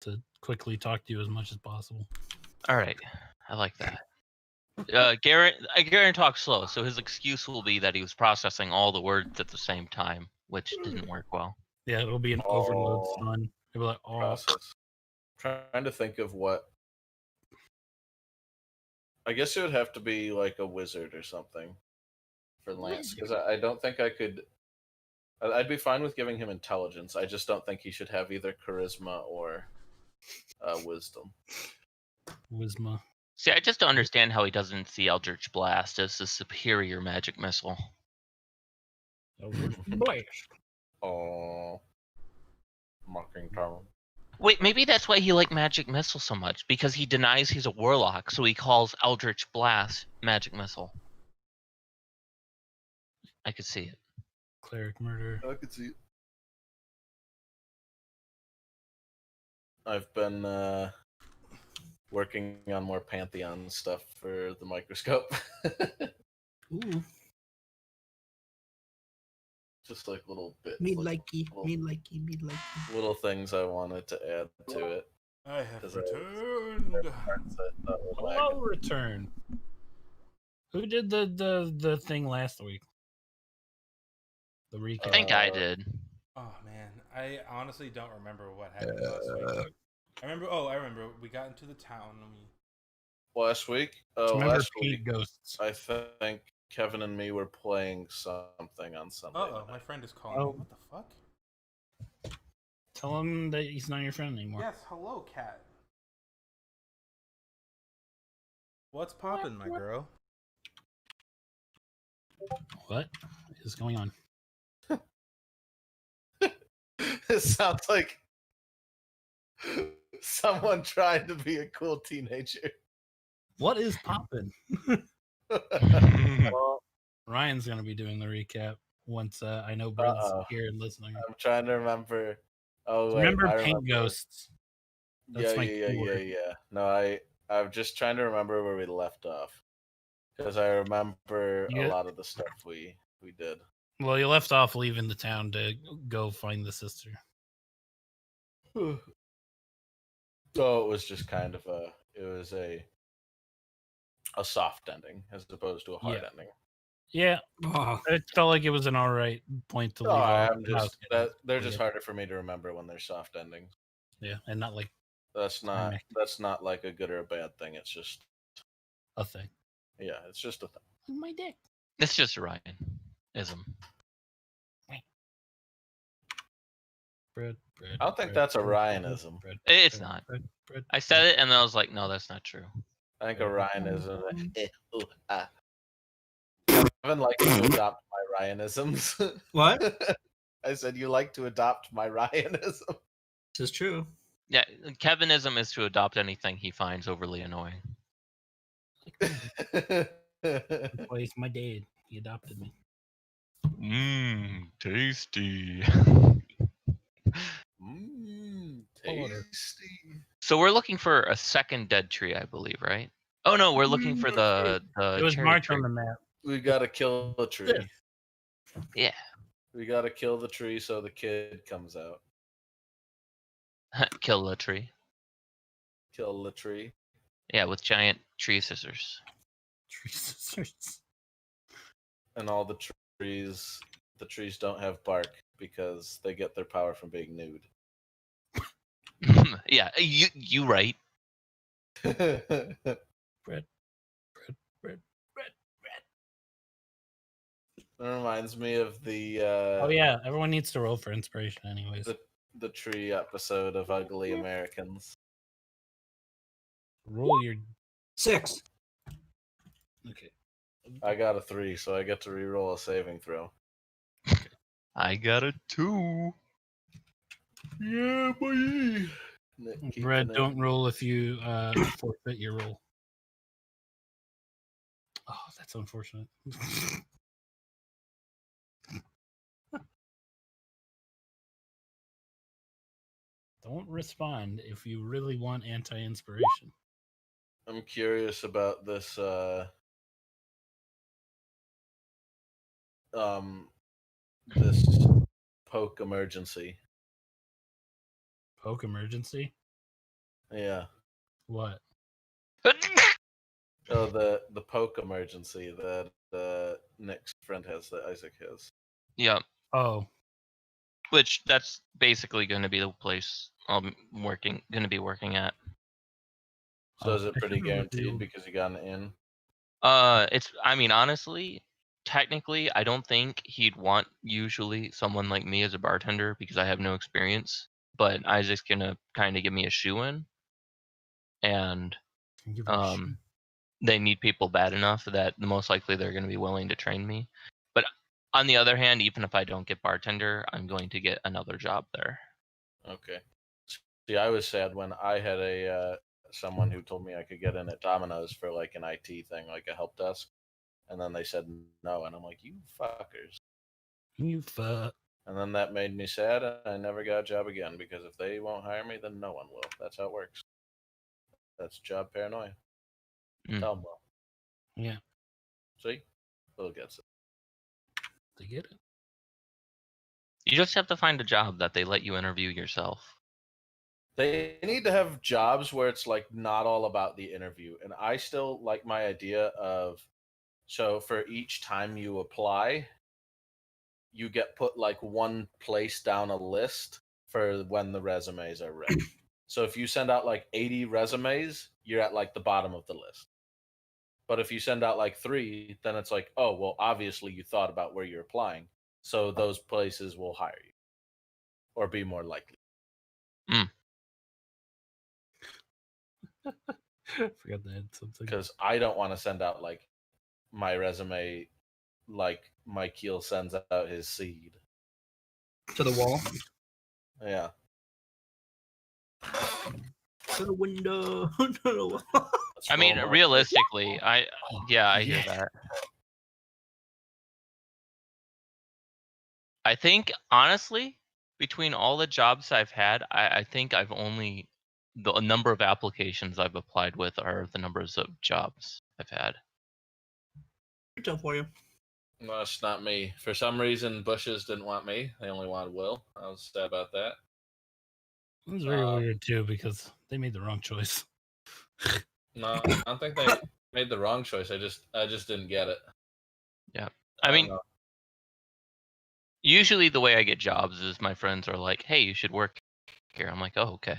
to quickly talk to you as much as possible. All right, I like that. Garen talks slow, so his excuse will be that he was processing all the words at the same time, which didn't work well. Yeah, it'll be an overload, son. It'll be like, process. Trying to think of what. I guess it would have to be like a wizard or something for Lance, because I don't think I could. I'd be fine with giving him intelligence. I just don't think he should have either charisma or wisdom. Wisma. See, I just don't understand how he doesn't see Eldritch Blast as a superior magic missile. Blast. Oh, mocking term. Wait, maybe that's why he liked magic missile so much, because he denies he's a warlock, so he calls Eldritch Blast magic missile. I could see it. Cleric murder. I could see it. I've been working on more Pantheon stuff for the microscope. Ooh. Just like little bits. Me likey. Little things I wanted to add to it. I have returned. Hello, return. Who did the thing last week? The recap. I think I did. Oh man, I honestly don't remember what happened last week. I remember. We got into the town. Last week? Last week, Ghosts. I think Kevin and me were playing something on Sunday. My friend is calling me. What the fuck? Tell him that he's not your friend anymore. Yes, hello, cat. What's poppin', my girl? What is going on? It sounds like someone trying to be a cool teenager. What is poppin'? Well, Ryan's gonna be doing the recap once I know Brett's here and listening. I'm trying to remember. Oh, wait, remember Paint Ghosts? That's yeah. No, I'm just trying to remember where we left off, because I remember a lot of the stuff we did. Well, you left off leaving the town to go find the sister. So it was just kind of a soft ending as opposed to a hard ending. Yeah, it felt like it was an all right point to leave. They're just harder for me to remember when they're soft endings. Yeah, and not like that's not like a good or a bad thing. It's just a thing. Yeah, it's just a thing. My dick. It's just a Ryan-ism. Bread, I don't think that's a Ryanism. It's not. I said it and then I was like, no, that's not true. I think a Ryanism. Kevin likes to adopt my Ryanisms. What? I said you like to adopt my Ryanism. This is true. Yeah, Kevinism is to adopt anything he finds overly annoying. Replace my dad. He adopted me. Tasty. Tasty. So we're looking for a second dead tree, I believe, right? Oh no, we're looking for the it was cherry marked tree. on the map. We gotta kill the tree. Yeah. We gotta kill the tree so the kid comes out. Kill the tree. Kill the tree. Yeah, with giant tree scissors. Tree scissors. And all the trees don't have bark because they get their power from being nude. Yeah, you right. Bread. That reminds me of the oh yeah, everyone needs to roll for inspiration anyways. The tree episode of Ugly Americans. Roll your 6. Okay. I got a 3, so I get to re-roll a saving throw. I got a 2. Yeah, boy. Brad, don't roll if you forfeit your roll. Oh, that's unfortunate. Don't respond if you really want anti-inspiration. I'm curious about this this poke emergency. Poke emergency? Yeah. What? Oh, the poke emergency that Nick's friend has, that Isaac has. Yeah, Oh, which that's basically going to be the place I'm going to be working at. So is Oh, it I pretty should remember guaranteed to- because you got an in? I mean, honestly, technically, I don't think he'd want usually someone like me as a bartender because I have no experience. But Isaac's gonna kind of give me a shoe in, and give her a shit. they need people bad enough that the most likely they're going to be willing to train me. But on the other hand, even if I don't get bartender, I'm going to get another job there. Okay. See, I was sad when I had a someone who told me I could get in at Domino's for like an IT thing, like a help desk, and then they said no, and I'm like, you fuckers. You fuck. And then that made me sad, and I never got a job again because if they won't hire me, then no one will. That's how it works. That's job paranoia. Mm. Tell them well. Yeah, See, Will gets it. they get it. You just have to find a job that they let you interview yourself. They need to have jobs where it's like not all about the interview. And I still like my idea of, so for each time you apply, you get put like one place down a list for when the resumes are ready. So if you send out like 80 resumes, you're at like the bottom of the list. But if you send out like 3, then it's like, oh, well, obviously you thought about where you're applying. So those places will hire you or be more likely. Forgot that had something. Because I don't want to send out like my resume like Mike Keel sends out his seed. To the wall. Yeah. To the window. To the wall. I mean, Slow-mo. realistically, I hear that. I think honestly, between all the jobs I've had, I think I've only the number of applications I've applied with are the numbers of jobs I've had. Good job for you. No, it's not me. For some reason, Bushes didn't want me. They only wanted Will. I was sad about that. It was very weird too because they made the wrong choice. No, I don't think they made the wrong choice. I just didn't get it. Yeah. I I don't mean, know. usually the way I get jobs is my friends are like, "Hey, you should work here." I'm like, "Oh, okay."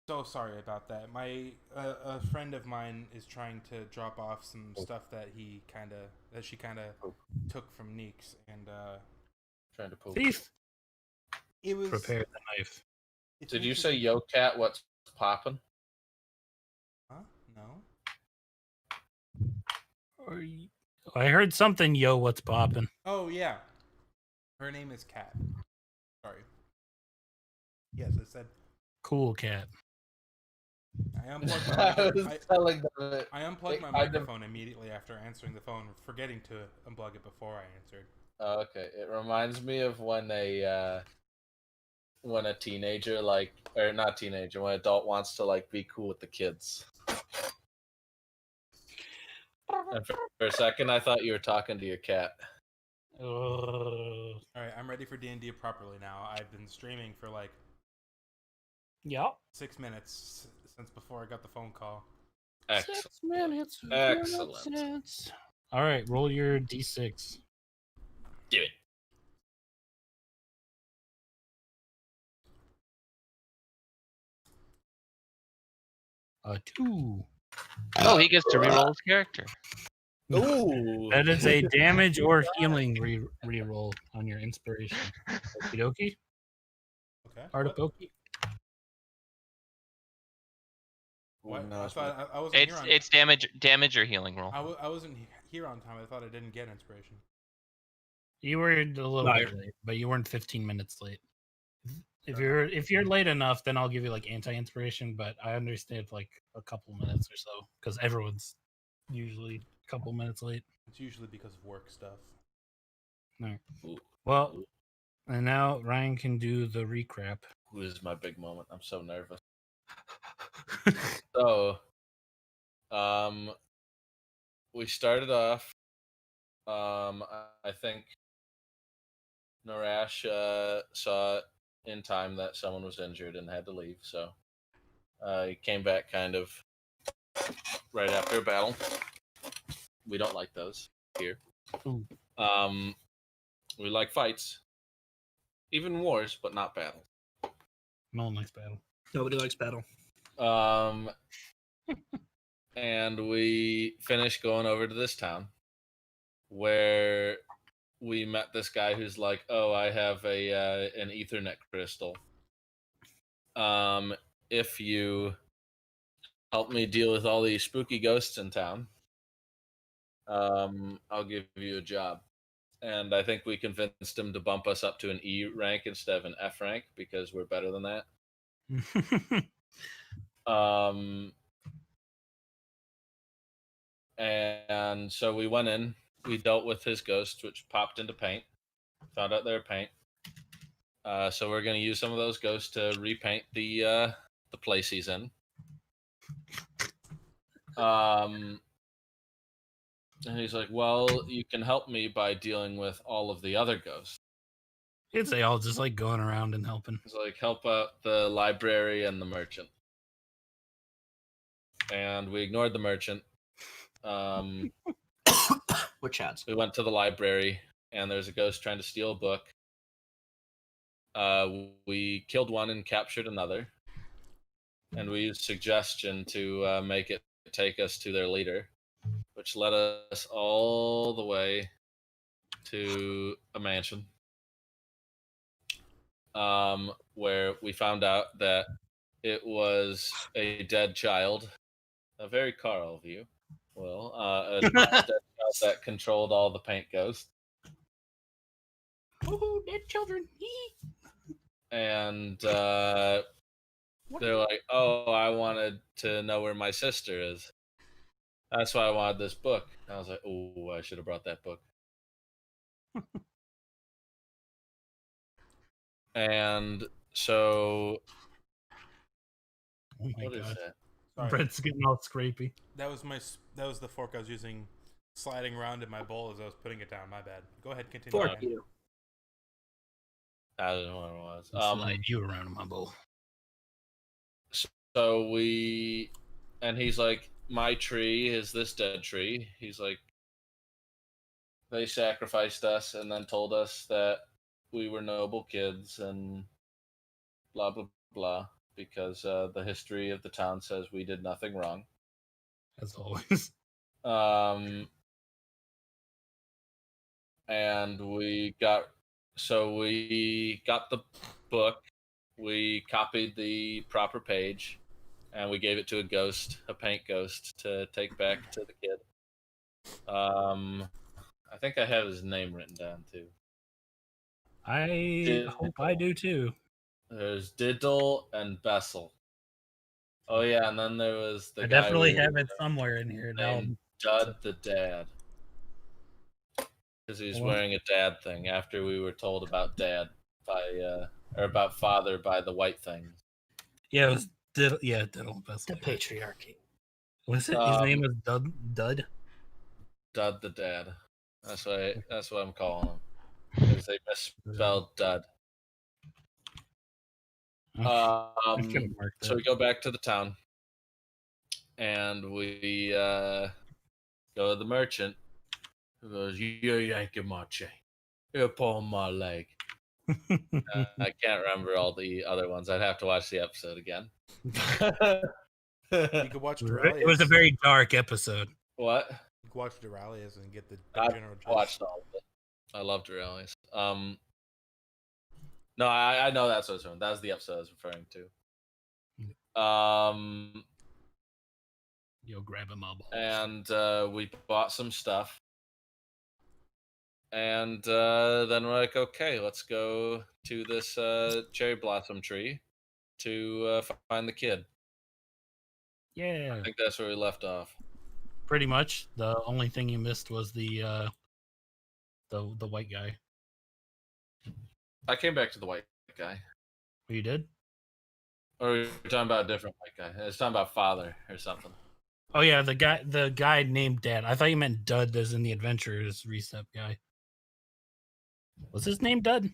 So sorry about that. My a friend of mine is trying to drop off some stuff that she kind of took from Neeks, and Trying to poke. Thief, it was. prepare the knife. it's Did you say, interesting- "Yo, cat, what's poppin'"? Huh? No. I heard something. Yo, what's poppin'? Oh yeah. Her name is Kat. Sorry. Yes, I said Cool cat. I unplugged my I microphone. was telling them it. I unplugged my I dem- microphone immediately after answering the phone, forgetting to unplug it before I answered. Oh, okay, it reminds me of when a teenager or not teenager, when an adult wants to like be cool with the kids. And for a second, I thought you were talking to your cat. All right, I'm ready for D&D properly now. I've been streaming for like Yep. 6 minutes since before I got the phone call. Excellent. 6 minutes. Excellent. All right, roll your d6. Do it. A 2. Oh, he gets to reroll his character. Ooh. That is a damage or healing reroll on your inspiration. Okie dokie. Okay. Artipoke. What? No, I it's thought I wasn't here on. It's damage or healing roll. I wasn't here on time. I thought I didn't get inspiration. You were a little bit late, but you weren't 15 minutes late. If you're late enough, then I'll give you like anti-inspiration, but I understand like a couple minutes or so because everyone's usually a couple minutes late. It's usually because of work stuff. No. Well, and now Ryan can do the recap. This is my big moment. I'm so nervous. So, we started off. I think Narash saw in time that someone was injured and had to leave. So, He came back kind of right after a battle. We don't like those here. Ooh. We like fights, even wars, but not battles. No one likes battle. Nobody likes battle. And we finished going over to this town where we met this guy who's like, "Oh, I have an Ethernet crystal. If you help me deal with all these spooky ghosts in town, I'll give you a job." And I think we convinced him to bump us up to an E rank instead of an F rank because we're better than that. And so we went in, we dealt with his ghost, which popped into paint, found out they were paint. So we're going to use some of those ghosts to repaint the place he's in. And he's like, "Well, you can help me by dealing with all of the other ghosts." It's all just like going around and helping. He's like, "Help out the library and the merchant." And we ignored the merchant. Which hats? We went to the library, and there's a ghost trying to steal a book. We killed one and captured another. And we used suggestion to make it take us to their leader, which led us all the way to a mansion, where we found out that it was a dead child. A very Carl of you. Well, a dead child that controlled all the paint ghosts. Oh, dead children. And they're like, "Oh, I wanted to know where my sister is. That's why I wanted this book." And I was like, "Oh, I should have brought that book." And so, Oh my what is god. that? Sorry. Brett's getting all scrapey. That was the fork I was using, sliding around in my bowl as I was putting it down. My bad. Go ahead, continue. Fork Ryan. you. I don't know what it was. Slide you around in my bowl. So and he's like, "My tree is this dead tree." He's like, "They sacrificed us and then told us that we were noble kids and blah, blah, blah, because the history of the town says we did nothing wrong." As always. And we got the book, we copied the proper page, and we gave it to a paint ghost, to take back to the kid. I think I have his name written down too. I hope I do too. There's Diddle and Bessel. Oh yeah, and then there was the I guy definitely we have it somewhere in here now. named Dud the Dad, because he's wearing a dad thing after we were told about dad or about father by the white thing. Yeah, it was Diddle. Yeah, Diddle. The patriarchy. Was it? His name was Dud. Dud the Dad. That's what I'm calling him. Because they misspelled Dud. So we go back to the town, and we go to the merchant, who goes, "You're yanking my chain. You're pulling my leg." I can't remember all the other ones. I'd have to watch the episode again. You could watch Duralius. It was a very dark episode. What? You could watch Duralius and get the I general gist. watched all of it. I love Duralius. No, I know that's what it's from. That was the episode I was referring to. Yo, grab him up. And we bought some stuff. And then we're like, okay, let's go to this cherry blossom tree to find the kid. Yeah. I think that's where we left off. Pretty much. The only thing you missed was the white guy. I came back to the white guy. Oh, you did? Or we were talking about a different white guy. I was talking about father or something. Oh yeah, the guy named Dad. I thought you meant Dud as in the Adventurers Reset guy. Was his name Dud?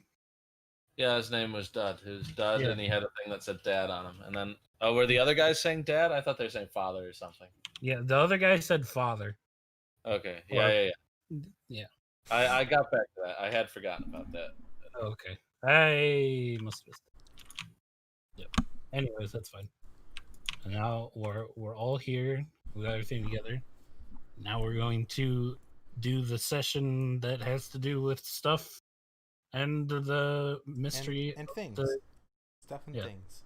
Yeah, his name was Dud. He was Dud, Yeah. and he had a thing that said Dad on him. And then, were the other guys saying Dad? I thought they were saying Father or something. Yeah, the other guy said father. Okay, Or- yeah. Yeah. I got back to that. I had forgotten about that. Okay. I must have missed it. Yep. Anyways, that's fine. And now we're all here. We got everything together. Now we're going to do the session that has to do with stuff and the mystery and things, stuff and Yeah. things.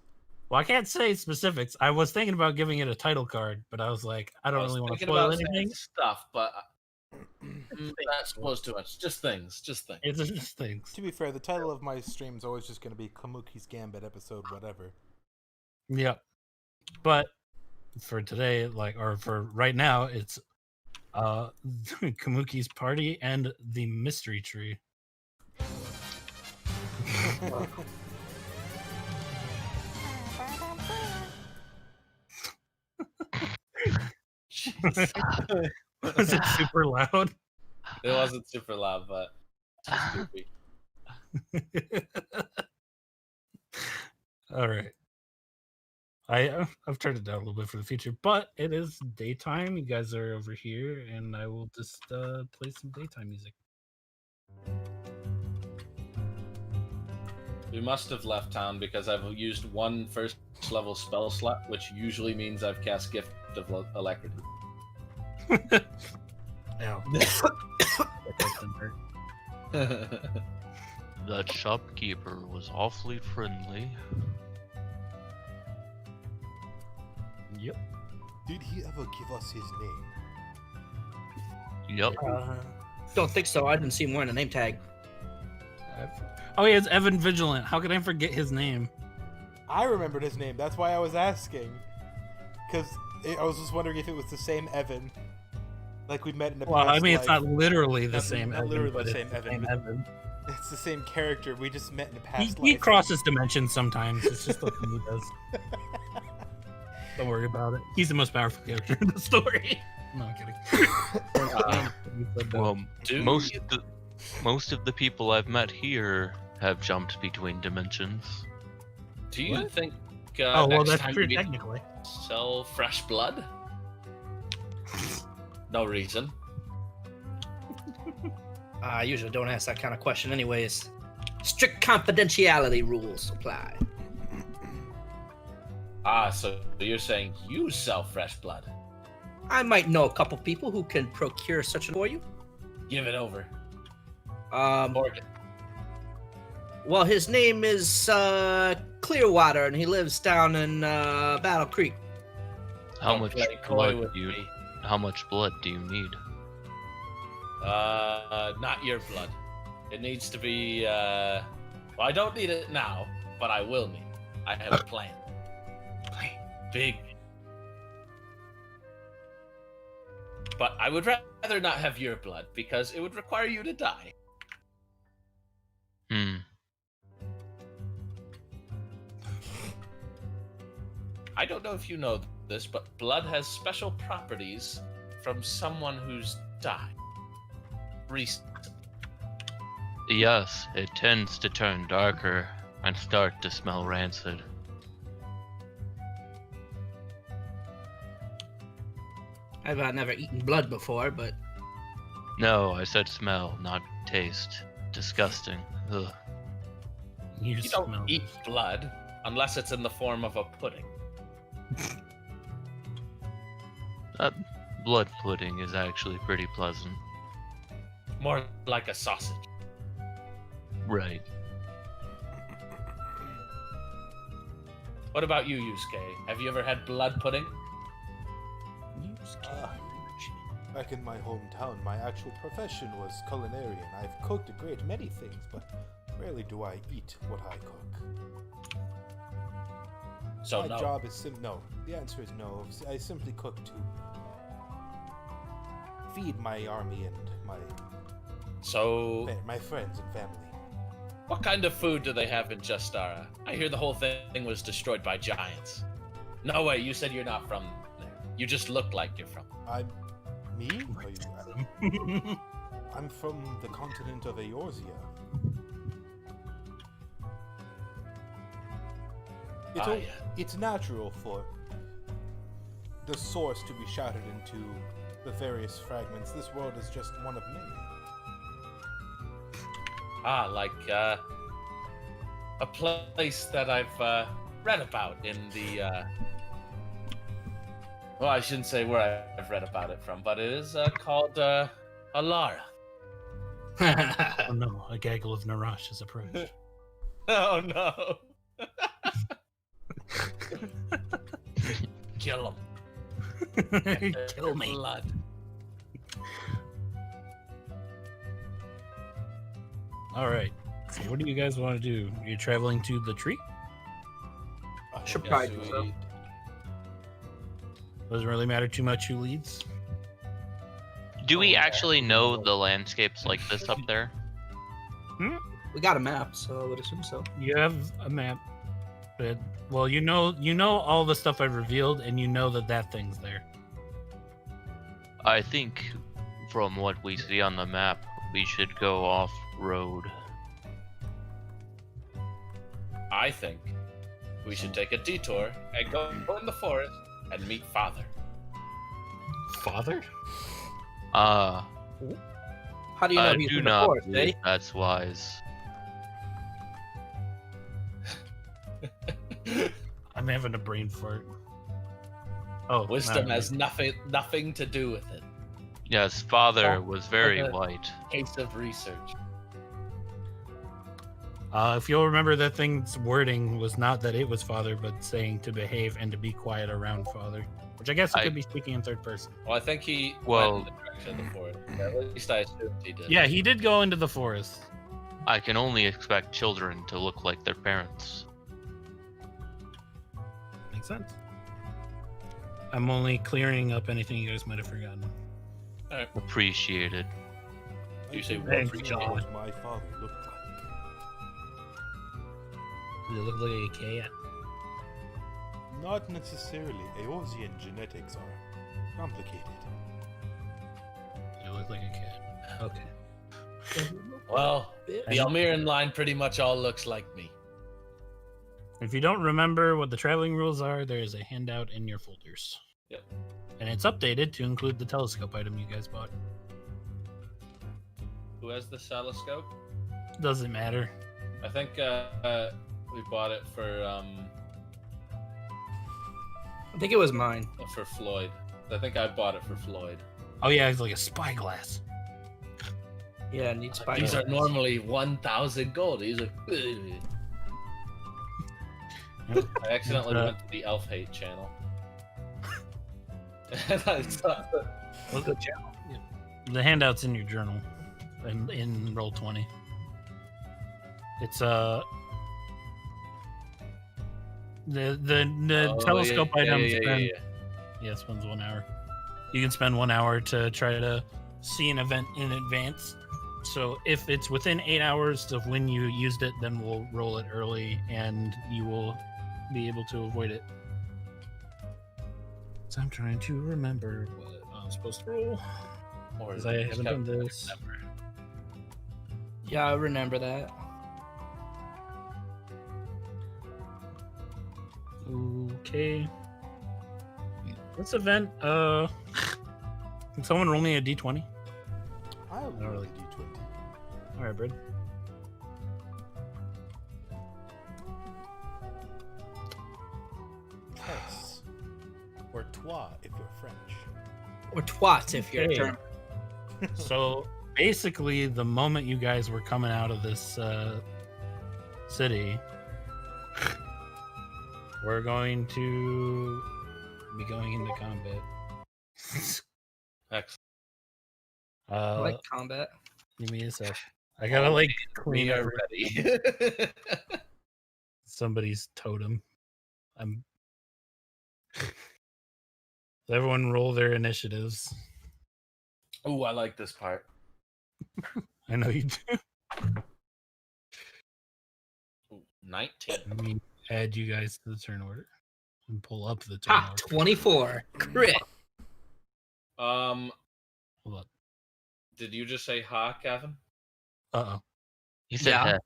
Well, I can't say specifics. I was thinking about giving it a title card, but I was like, I don't really want to spoil anything. Stuff, but not supposed too much. Just things. It's just things. To be fair, the title of my stream is always just going to be Kumuki's Gambit episode, whatever. Yep. But for today, or for right now, it's Kumuki's party and the mystery tree. Was it super loud? It wasn't super loud, but it's goofy. All right. I've turned it down a little bit for the future, but it is daytime. You guys are over here, and I will just play some daytime music. We must have left town because I've used one first level spell slot, which usually means I've cast Gift of Alacrity. Ow. That shopkeeper was awfully friendly. Yep. Did he ever give us his name? Yep. Don't think so. I didn't see him wearing a name tag. Oh, yeah, it's Evan Vigilant. How could I forget his name? I remembered his name. That's why I was asking. Because I was just wondering if it was the same Evan. Like we met in the Well, past I mean, it's not life. literally the Not- same not Evan. literally but the it's same the Evan. same Evan. It's the same character. We just met in the past He life. crosses dimensions sometimes. It's just what he does. Don't worry about it. He's the most powerful character in the story. No, I'm kidding. Well, most of the people I've met here have jumped between dimensions. Do you What? think Oh, well, next that's time true, we technically. sell fresh blood? No reason. I usually don't ask that kind of question anyways. Strict confidentiality rules apply. So you're saying you sell fresh blood? I might know a couple people who can procure such for you. Give it over. Morgan. Well, his name is Clearwater, and he lives down in Battle Creek. How Don't much play coy blood with do you? me. How much blood do you need? Not your blood. It needs to be. Well, I don't need it now, but I will need. I have a plan. Big. But I would rather not have your blood because it would require you to die. I don't know if you know this, but blood has special properties from someone who's died recently. Yes, it tends to turn darker and start to smell rancid. I've never eaten blood before, but No, I said smell, not taste. Disgusting. Ugh. You You don't smell. eat blood unless it's in the form of a pudding. Blood pudding is actually pretty pleasant. More like a sausage. Right. What about you, Yusuke? Have you ever had blood pudding? Back in my hometown, my actual profession was culinarian. I've cooked a great many things, but rarely do I eat what I cook. So My no. job is no. The answer is no. I simply cook to feed my army and So, my friends and family. what kind of food do they have in Justara? I hear the whole thing was destroyed by giants. No way, you said you're not from there. You just look like you're from. Me? I'm from the continent of Eorzea. It's natural for the source to be shattered into the various fragments. This world is just one of many. Like a place that I've read about in the. Well, I shouldn't say where I've read about it from, but it is called Alara. Oh no, a gaggle of Narash has approached. Oh no! Kill him. Kill me. Blood. All right. So what do you guys want to do? You're traveling to the tree? Should probably do so. Doesn't really matter too much who leads. Do we actually know the landscapes like this up there? We got a map, so I would assume so. You have a map. But, well, you know all the stuff I've revealed, and you know that thing's there. I think from what we see on the map, we should go off-road. I think we should take a detour and go in the forest and meet Father. Father? How do you know I he's do in the not forest, believe eh? that's wise. I'm having a brain fart. Oh, Wisdom not has really. nothing to do with it. Yes, father was very Okay. white. Case of research. If you'll remember, that thing's wording was not that it was Father, but saying to behave and to be quiet around Father. Which I guess it could be speaking in third person. Well, I think he Well- went in the direction of the forest. At least I assumed he did. Yeah, he did go into the forest. I can only expect children to look like their parents. Makes sense. I'm only clearing up anything you guys might have forgotten. Appreciated. You say Thanks, what? John. What my father looked like. Does it look like a cat? Not necessarily. Eosian genetics are complicated. It look like a cat. Okay. Well, the Almiran line pretty much all looks like me. If you don't remember what the traveling rules are, there is a handout in your folders. Yep. And it's updated to include the telescope item you guys bought. Who has the telescope? Doesn't matter. I think we bought it for I think it was mine. Floyd. I think I bought it for Floyd. Oh yeah, it's like a spyglass. Yeah, need spy. These are normally 1,000 gold. These are. I accidentally went to the Elf Hate channel. And I saw What's the channel? Yeah. The handout's in your journal, in Roll20. It's the telescope items. Yeah, spends 1 hour. You can spend 1 hour to try to see an event in advance. So if it's within 8 hours of when you used it, then we'll roll it early, and you will be able to avoid it. So I'm trying to remember what I'm supposed to roll, because I haven't done this. Yeah, I remember that. Okay. This event, can someone roll me a d20? I'll Not roll really. a d20. All right, Brad. Tess. Or toi if you're French. Or twat if you're Okay. German. So basically, the moment you guys were coming out of this city, we're going to be going into combat. Excellent. I like combat. Give me a sec. I gotta like clean We up are ready. somebody's totem. I'm. Everyone roll their initiatives. Ooh, I like this part. I know you do. Ooh, 19. Let me add you guys to the turn order and pull up the turn Ha! order. 24. Crit. Hold up. Did you just say ha, Kevin? Uh oh. He said Yeah. that.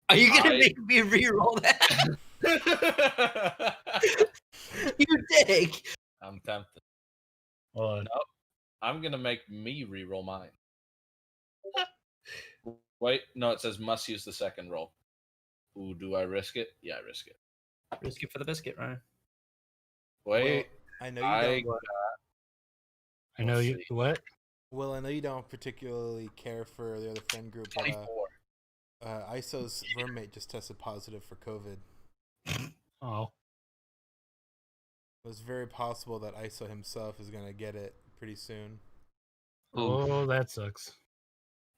Are you gonna I- make me re-roll that? You dig? I'm tempted. Well, Nope. I'm gonna make me re-roll mine. Wait, no, it says must use the second roll. Ooh, do I risk it? Yeah, I risk it. Risk it for the biscuit, Ryan. Wait, I know you don't. I know you. see. What? Well, I know you don't particularly care for the other friend group, but 24. ISO's roommate just tested positive for COVID. Oh, It was very possible that ISO himself is gonna get it pretty soon. oh, that sucks.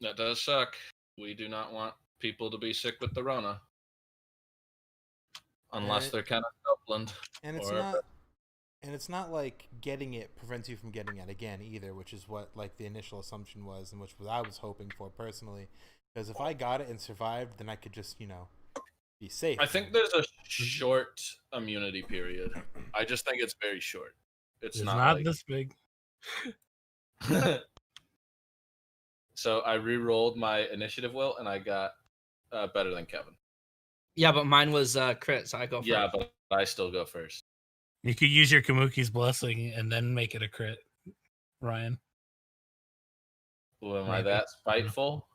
That does suck. We do not want people to be sick with the Rona. Unless And- they're kind of Dublin. And it's Or- not. And it's not like getting it prevents you from getting it again either, which is what like the initial assumption was, and which was I was hoping for personally. Because if I got it and survived, then I could just be safe. I think there's a short immunity period. I just think it's very short. It's not like... this big. So I re-rolled my initiative will, and I got better than Kevin. Yeah, but mine was crit, so I go first. Yeah, but I still go first. You could use your Kumuki's blessing and then make it a crit, Ryan. Ooh, am I that spiteful?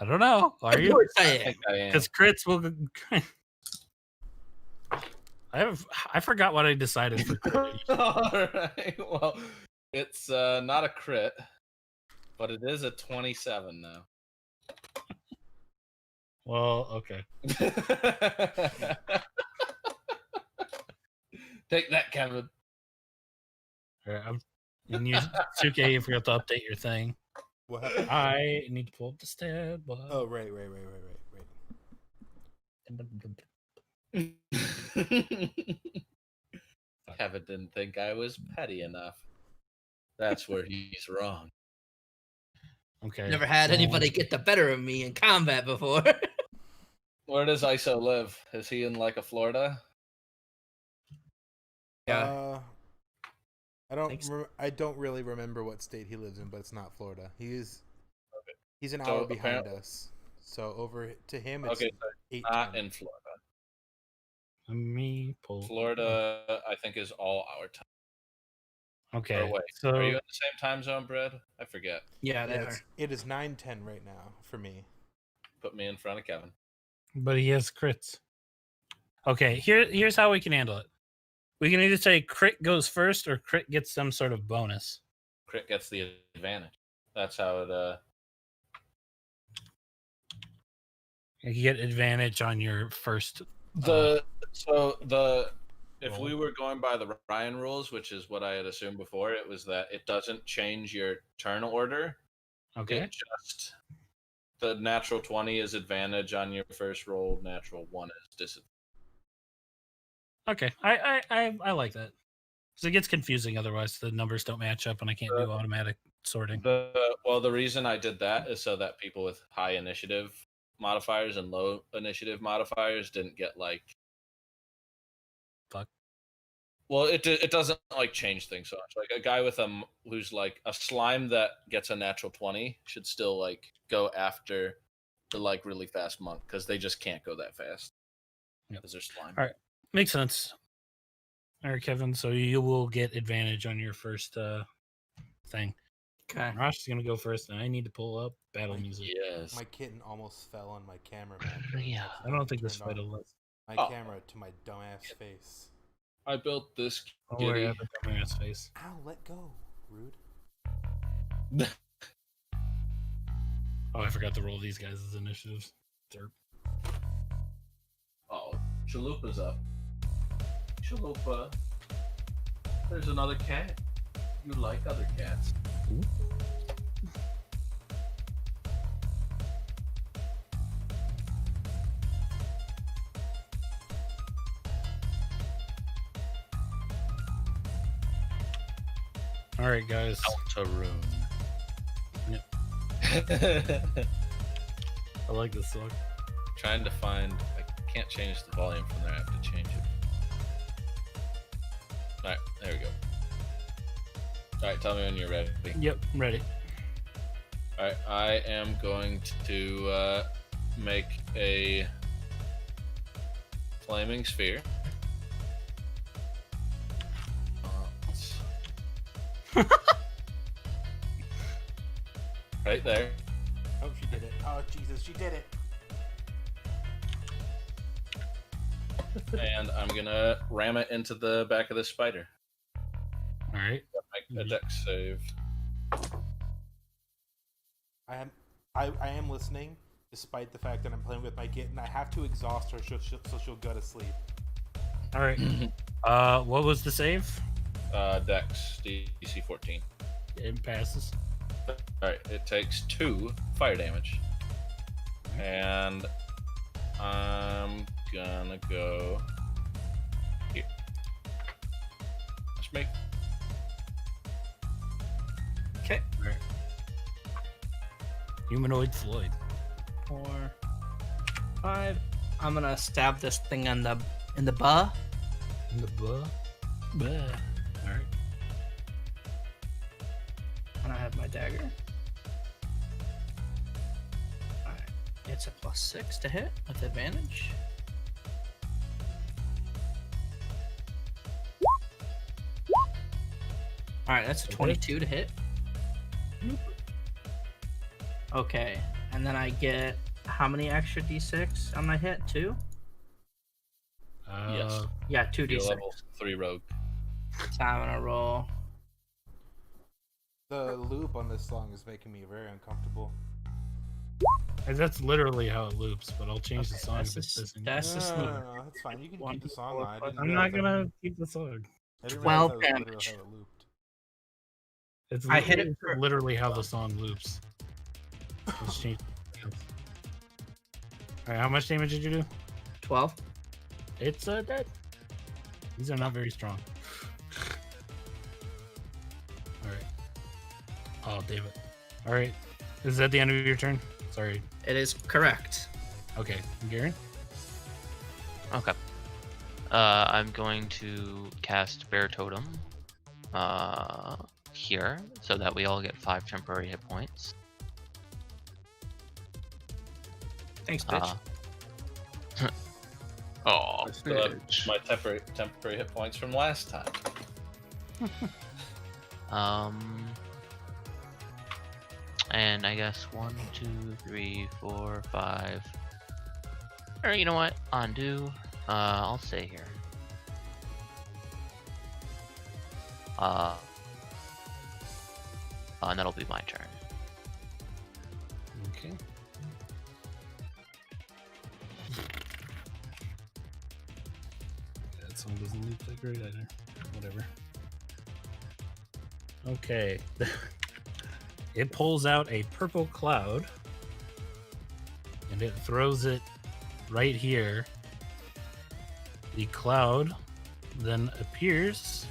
I don't know. Are you? course I I am. think I am. Because crits will. I forgot what I decided for crit. All right. Well, it's not a crit, but it is a 27 now. Well, okay. Take that, Kevin. All right, and you, Suke, you forgot to update your thing. What happened? I need to pull up the stat. Oh, right. Kevin didn't think I was petty enough. That's where he's wrong. Okay. Never had so- anybody get the better of me in combat before. Where does ISO live? Is he in like a Florida? Yeah. I don't really remember what state he lives in, but it's not Florida. He's an So hour behind apparently- us. So over to him, it's Okay, so 8. not in Florida. Let me pull. Florida, I think, is all our time. Okay. Or wait, so are you in the same time zone, Brad? I forget. Yeah, they are. It is 9:10 right now for me. Put me in front of Kevin. but he has crits. Okay, here's how we can handle it. We can either say crit goes first or crit gets some sort of bonus. Crit gets the advantage. That's how it. You get advantage on your first. If roll. we were going by the Ryan rules, which is what I had assumed before, it was that it doesn't change your turn order. Okay. It just the natural 20 is advantage on your first roll. Natural 1 is disadvantage. Okay. I like that. Because it gets confusing otherwise. The numbers don't match up and I can't do automatic sorting. The reason I did that is so that people with high initiative modifiers and low initiative modifiers didn't get like. Fuck. Well, it doesn't like change things so much. Like a guy with who's like a slime that gets a natural 20 should still like go after the like really fast monk because they just can't go that fast. Yep. Because they're slime. All right. Makes sense. All right, Kevin. So you will get advantage on your first thing. Okay. Rosh is gonna go first, and I need to pull up battle music. Yes. My kitten almost fell on my camera back. Yeah, I don't think this fight will. My Oh. camera to my dumbass face. I built this Don't worry, I kitty. have the camera's face. Ow, let go. Rude. Oh, I forgot to roll these guys as initiatives. Derp. Oh, Chalupa's up. Chalupa. There's another cat. You like other cats. All right, guys. Deltarune. Yep. I like this song. Trying to find. I can't change the volume from there. I have to change it. Alright, there we go. Alright, tell me when you're ready. Yep, I'm ready. Alright, I am going to make a flaming sphere. Right there. Oh, she did it. Oh, Jesus, she did it. And I'm gonna ram it into the back of the spider. All right. Make a dex save. I am listening, despite the fact that I'm playing with my kitten. I have to exhaust her so she'll go to sleep. All right. What was the save? Dex DC 14. It passes. All right, it takes 2 fire damage, and I'm gonna go here. Just make. Okay. All right. Humanoid Floyd. 4, 5. I'm gonna stab this thing in the butt. In the butt. All right. And I have my dagger. Alright. It's a +6 to hit with advantage. Alright, that's a 22 to hit. Okay. And then I get how many extra d6 on my hit? 2? Yes. Yeah, 2 You're d6. level 3 rogue. So I'm gonna roll. The loop on this song is making me very uncomfortable. And that's literally how it loops, but I'll change the Okay, song that's if it's the- pissing. that's the sneak. No, that's fine. You can keep the song on. I didn't I'm realize not gonna keep the song. I didn't 12 realize that was literally damage. how it looped. It's I hit it for- literally how the song loops. Let's change. All right, how much damage did you do? 12. It's dead. These are not very strong. All right. Oh, David. All right. Is that the end of your turn? Sorry. It is correct. Okay, Garen. Okay. I'm going to cast Bear Totem here, so that we all get 5 temporary hit points. Thanks, bitch. Oh, I still have my temporary hit points from last time. And I guess 1, 2, 3, 4, 5. Or you know what? Undo. I'll stay here. And that'll be my turn. Okay. That song doesn't loop that great either. Whatever. Okay. It pulls out a purple cloud and it throws it right here. The cloud then appears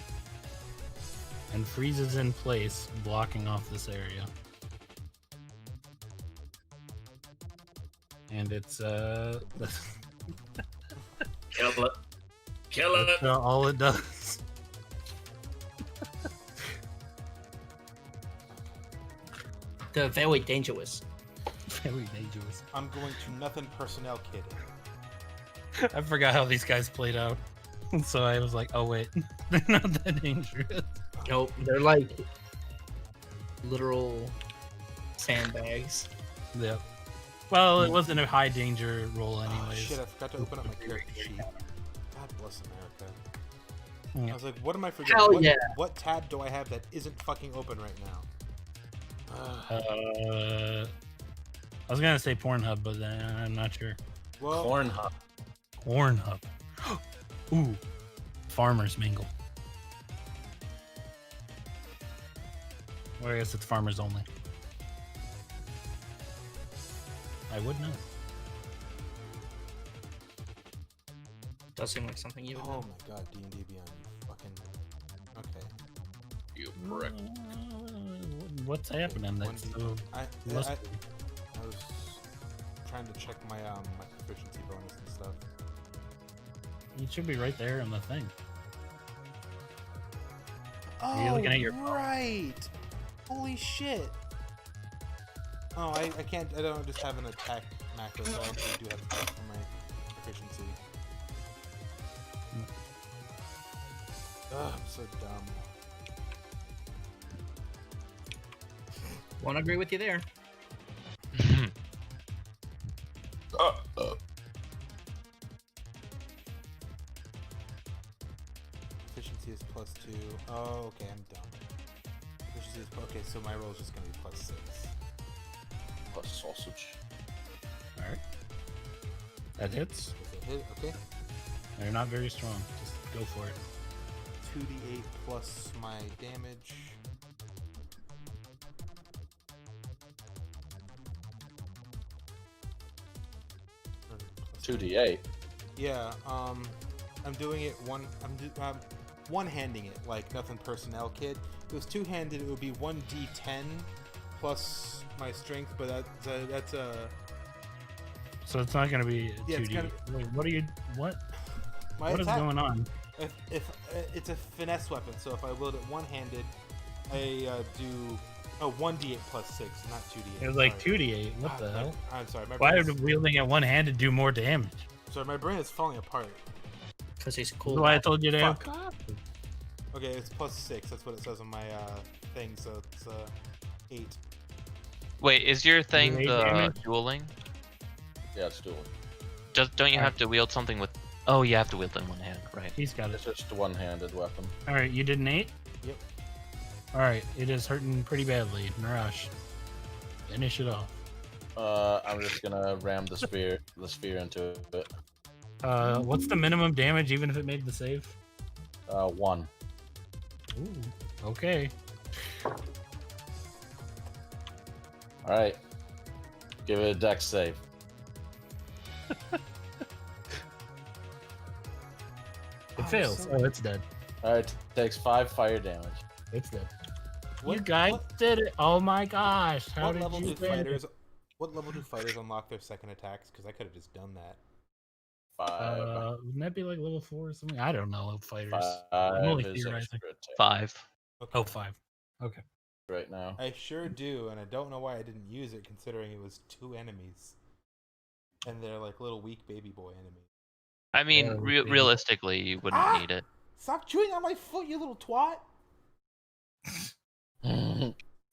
and freezes in place, blocking off this area. And it's Kill it. Kill it. that's all it does. They're very dangerous. Very dangerous. I'm going to nothing personnel kid. I forgot how these guys played out. So I was like, oh wait, they're not that dangerous. Nope, they're like literal sandbags. Yep. Well, it wasn't a high danger roll Oh, anyways. shit, I forgot to open up my character sheet. God bless America. I Yeah. was like, what am I forgetting? Hell what, yeah. what tab do I have that isn't fucking open right now? I was gonna say Pornhub, but I'm not sure. Well, Corn hop. Pornhub. Ooh. Farmers Mingle. Well, I guess it's farmers only. I would know. Does seem like something you would oh know. my god, D&D Beyond, you fucking... Okay. You prick. What's happening? That's 1D. so I lusty. was trying to check my my proficiency bonus and stuff. It should be right there on the thing. Oh, you looking at your phone? right! Holy shit! Oh, I can't. I don't just have an attack macro, so I actually do have to check for my proficiency. Ugh, I'm so dumb. Won't agree with you there. Efficiency is +2. Oh, okay, I'm dumb. Efficiency is okay, so my roll is just gonna be +6. Plus sausage. All right. That hits. Is it hit? Okay. They're not very strong. Just go for it. 2d8 plus my damage. Plus 2d8. Yeah, I'm doing it one-handing it, like nothing personnel kit. If it was two-handed, it would be 1d10 plus my strength, but that's a... So it's not going to be Yeah, 2D. it's gonna- Wait, what are you... What? My What is attack, going on? If it's a finesse weapon, so if I wield it one-handed, I do 1d8 plus 6, not 2d8. It was like sorry. 2D8. What the hell? I'm sorry. Why would wielding it one hand to do more damage? Sorry, my brain is falling apart. Because he's That's cool. why I told you to have Fuck. coffee. Okay, it's plus 6. That's what it says on my thing. So it's 8. Wait, is your thing eight the damage? dueling? Yeah, it's dueling. Don't you have to wield something with? Oh, you have to wield it in one hand, right? He's got it. It's just a one-handed weapon. All right, you did an 8? Yep. All right, it is hurting pretty badly. Narash, finish it off. I'm just gonna ram the sphere into it. What's the minimum damage even if it made the save? 1. Ooh, okay. All right. Give it a dex save. It fails. Oh, it's dead. All right. Takes 5 fire damage. It's dead. What- You guys what- did it! Oh my gosh! How What did level you do win? fighters? What level do fighters unlock their second attacks? Because I could have just done that. 5. Wouldn't that be like level 4 or something? I don't know. Fighters. 5 I'm only is theorizing. extra attack 5. Okay. Oh, 5. Okay. right now. I sure do, and I don't know why I didn't use it, considering it was 2 enemies, and they're like little weak baby boy enemies. I mean, Yeah, maybe. realistically, you wouldn't Ah! need it. Stop chewing on my foot, you little twat!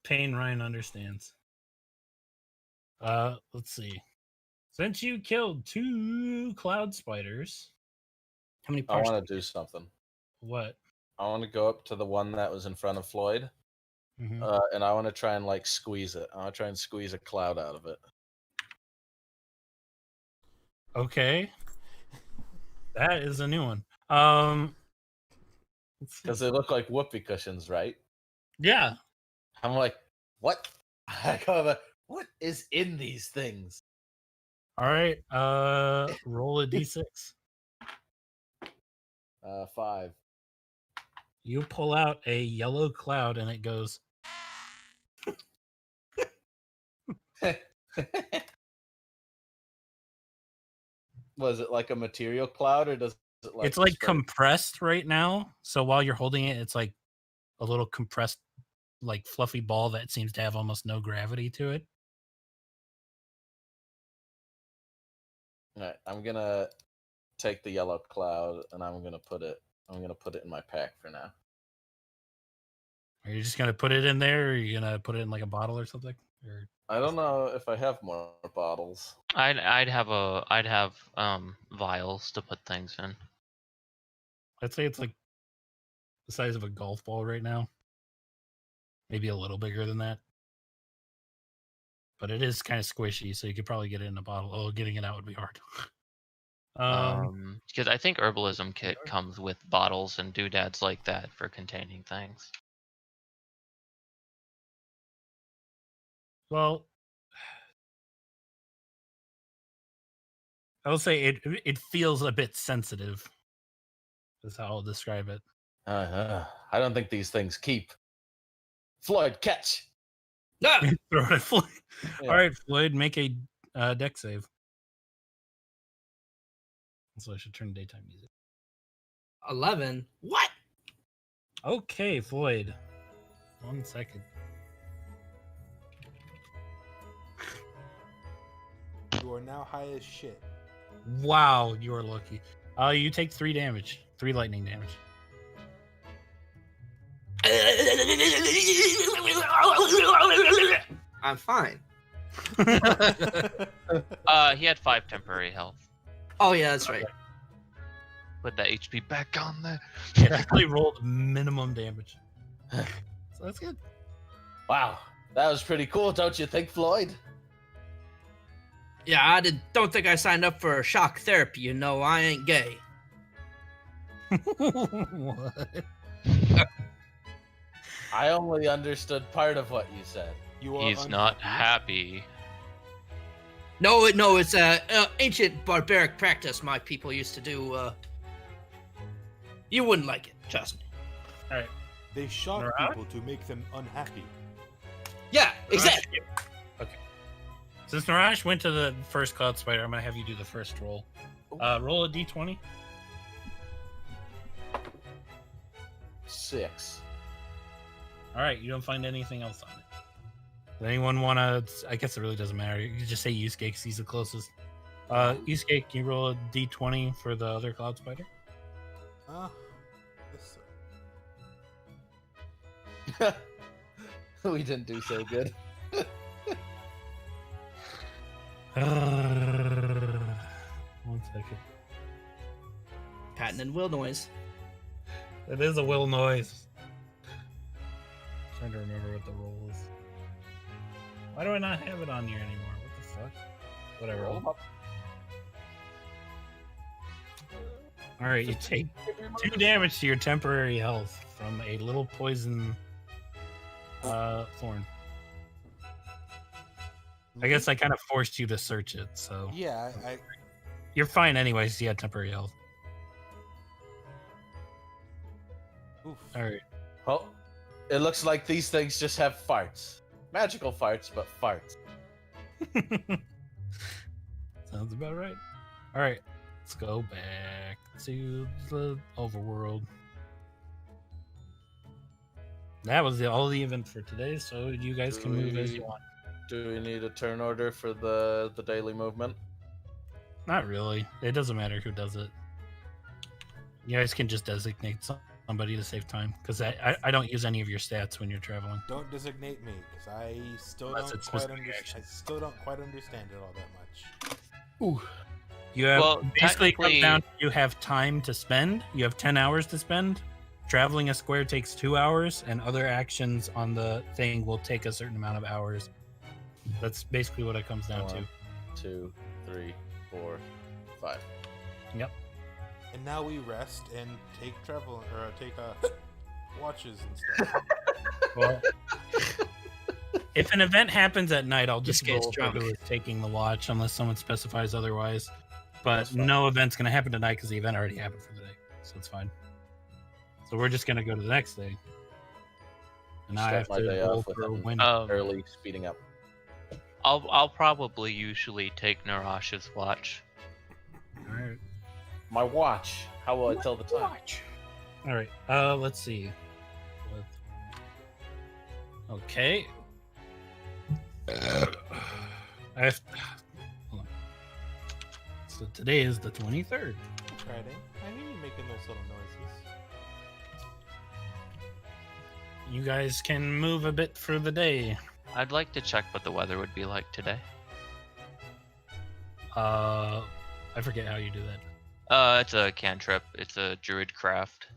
Pain Ryan understands. Let's see. Since you killed 2 cloud spiders, how many I parts? want to do something. What? I want to go up to the one that was in front of Floyd, Mhm. and I want to try and like squeeze it. I want to try and squeeze a cloud out of it. Okay. That is a new one. Let's see. Because they look like whoopee cushions, right? Yeah. I'm like, what? I go like, what is in these things? All right. Roll a d6. 5. You pull out a yellow cloud and it goes. Was it like a material cloud, or does it like? It's like straight- compressed right now. So while you're holding it, it's like a little compressed, like fluffy ball that seems to have almost no gravity to it. Alright, I'm gonna take the yellow cloud and I'm gonna put it in my pack for now. Are you just gonna put it in there, or are you gonna put it in like a bottle or something? Or I don't know if I have more bottles. I'd have vials to put things in. I'd say it's like the size of a golf ball right now. Maybe a little bigger than that. But it is kind of squishy, so you could probably get it in a bottle. Oh, getting it out would be hard. Because I think herbalism kit comes with bottles and doodads like that for containing things. Well, I will say it feels a bit sensitive. Is how I'll describe it. I don't think these things keep. Floyd, catch! No! Throw it at Floyd. Yeah. All right, Floyd, make a deck save. So I should turn daytime music. 11. What? Okay, Floyd. 1 second. You are now high as shit. Wow, you are lucky. You take 3 damage. 3 lightning damage. I'm fine. He had 5 temporary health. Oh yeah, that's right. Put that HP back on there. He actually rolled minimum damage. So that's good. Wow, that was pretty cool, don't you think, Floyd? Yeah, I don't think I signed up for shock therapy. You know, I ain't gay. What? I only understood part of what you said. You are He's not unhappy? happy. No, it's a ancient barbaric practice my people used to do. You wouldn't like it, trust me. All right. They shock Narash? people to make them unhappy. Yeah, exactly. Okay. Since Narash went to the first Cloud Spider, I'm gonna have you do the first roll. Roll a d20. 6. All right, you don't find anything else on it. Does anyone want to? I guess it really doesn't matter. You can just say Yusuke because he's the closest. Yusuke, can you roll a d20 for the other Cloud Spider? Yes, We didn't do so good. One second. Patent and will noise. It is a will noise. Trying to remember what the roll is. Why do I not have it on here anymore? What the fuck? Whatever. Alright, you take 2 damage to your temporary health from a little poison thorn. I guess I kind of forced you to search it, so yeah, you're fine anyways. You had temporary health. Oof. Alright. Well, it looks like these things just have farts. Magical farts, but farts. Sounds about right. Alright, let's go back to the overworld. That was all the event for today, so you guys can move as you want. Do we need a turn order for the daily movement? Not really. It doesn't matter who does it. You guys can just designate somebody to save time, because I don't use any of your stats when you're traveling. don't designate me because I still Unless don't it's quite specific understand. I actions. still don't quite understand it all that much. Ooh. You have Well, basically it comes technically- down to you have time to spend. You have 10 hours to spend. Traveling a square takes 2 hours, and other actions on the thing will take a certain amount of hours. That's basically what it comes down to. 1, 2, 3, 4, 5. Yep. And now we rest and take watches and stuff. Well, if an event happens at night, I'll just This guy's roll for drunk. who is taking the watch, unless someone specifies otherwise. But That's fine. no event's going to happen tonight because the event already happened for the day, so it's fine. So we're just going to go to the next day, and I have Start my to day roll off with for a an win. early speeding up. I'll probably usually take Narash's watch. All right. My watch. How will I tell the time? All right. Let's see. Okay. I have. Hold on. So today is the 23rd. Friday. I knew you making those little noises. You guys can move a bit for the day. I'd like to check what the weather would be like today. I forget how you do that. It's a cantrip. It's a druid craft.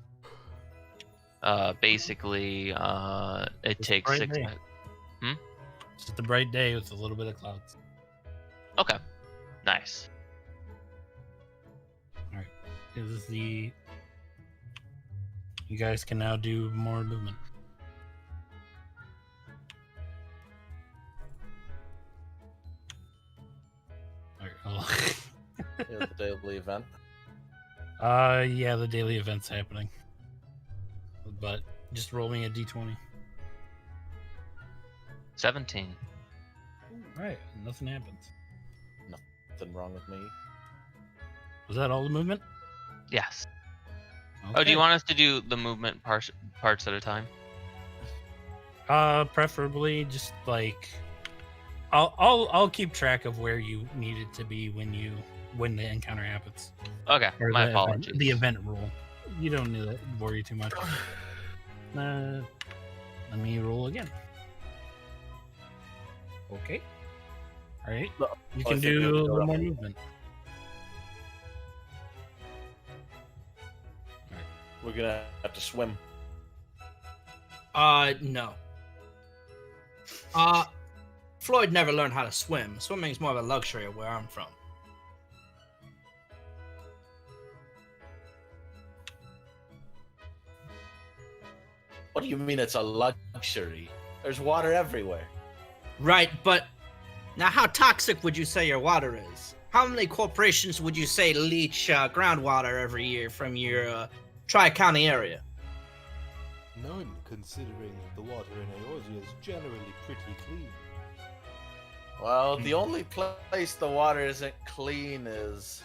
Basically, it It's takes bright 6 day. minutes. It's just a bright day with a little bit of clouds. Okay, nice. All right. This is the. You guys can now do more movement. All right. hold on. Yeah, the daily event. Yeah, the daily event's happening. But just roll me a d20. 17. Alright, nothing happens. Nothing wrong with me. Was that all the movement? Yes. Oh, do you want us to do the movement parts at a time? Preferably just like I'll keep track of where you needed to be when the encounter happens. Okay, Or my the apologies. Event, the event rule. You don't need to worry too much. Let me roll again. Okay. All right. No, You I can think do we'll a go little up. more movement. We're gonna have to swim. No. Floyd never learned how to swim. Swimming is more of a luxury where I'm from. What do you mean it's a luxury? There's water everywhere. Right, but now how toxic would you say your water is? How many corporations would you say leach groundwater every year from your Tri-County area? None, considering the water in Eorzea is generally pretty clean. Well, the only place the water isn't clean is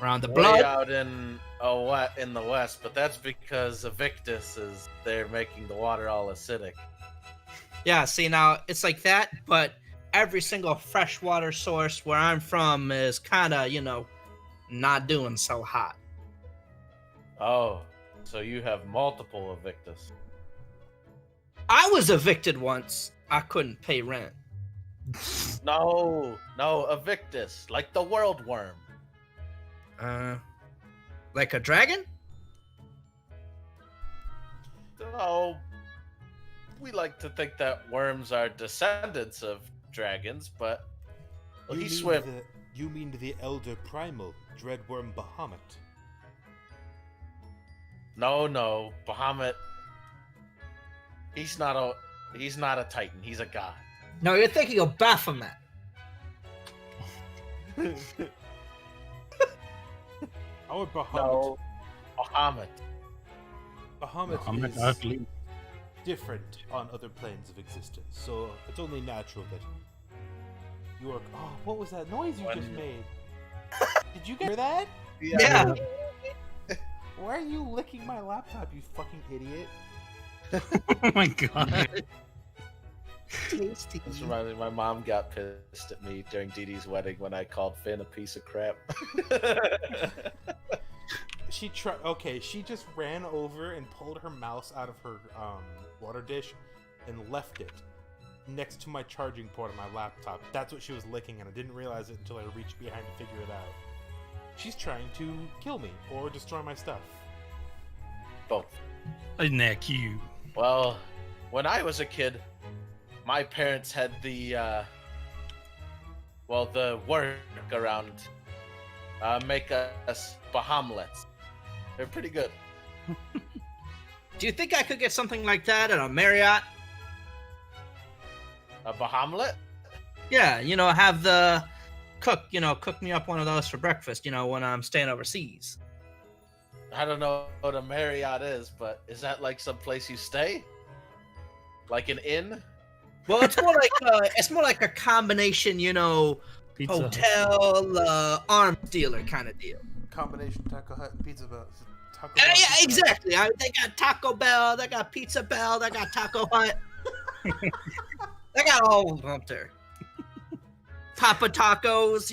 Around the way blood? out in the west, but that's because Evictus is there making the water all acidic. Yeah, see, now it's like that, but every single freshwater source where I'm from is kind of, not doing so hot. Oh, so you have multiple Evictus. I was evicted once. I couldn't pay rent. No, Evictus, like the world worm. Like a dragon? Oh, we like to think that worms are descendants of dragons, but well, You mean the Elder Primal, Dreadworm Bahamut? No, Bahamut. He's not a Titan. He's a god. No, you're thinking of Baphomet. Our Bahamut. No, Bahamut. Bahamut is different on other planes of existence, so it's only natural that you are. Oh, what was that noise you just made? Did you hear that? Yeah. Why are you licking my laptop, you fucking idiot? Oh my god. Tasty. This reminded me, my mom got pissed at me during Dee Dee's wedding when I called Finn a piece of crap. She just ran over and pulled her mouse out of her water dish and left it next to my charging port on my laptop. That's what she was licking, and I didn't realize it until I reached behind to figure it out. She's trying to kill me or destroy my stuff. Both. Isn't that cute? Well, when I was a kid, my parents had the work around make us Bahamlets. They're pretty good. Do you think I could get something like that at a Marriott? A Bahamlet? Yeah, have the cook me up one of those for breakfast, when I'm staying overseas. I don't know what a Marriott is, but is that like some place you stay? Like an inn? Well, it's more like a combination, Pizza hotel, arms dealer kind of deal. Combination Taco Hut and Pizza Bell. Yeah, exactly. They got Taco Bell, they got Pizza Bell, they got Taco Hut. They got all of them up there. Papa Tacos,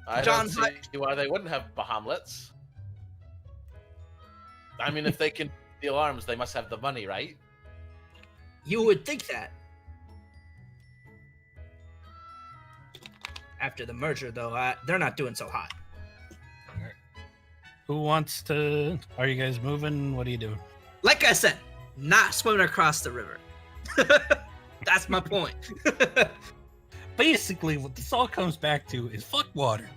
I John don't see why they wouldn't have Bahamlets. I mean, if they can steal arms, they must have the money, right? You would think that. After the merger, though, they're not doing so hot. Who wants to? Are you guys moving? What are you doing? Like I said, not swimming across the river. That's my point. Basically, what this all comes back to is fuck water.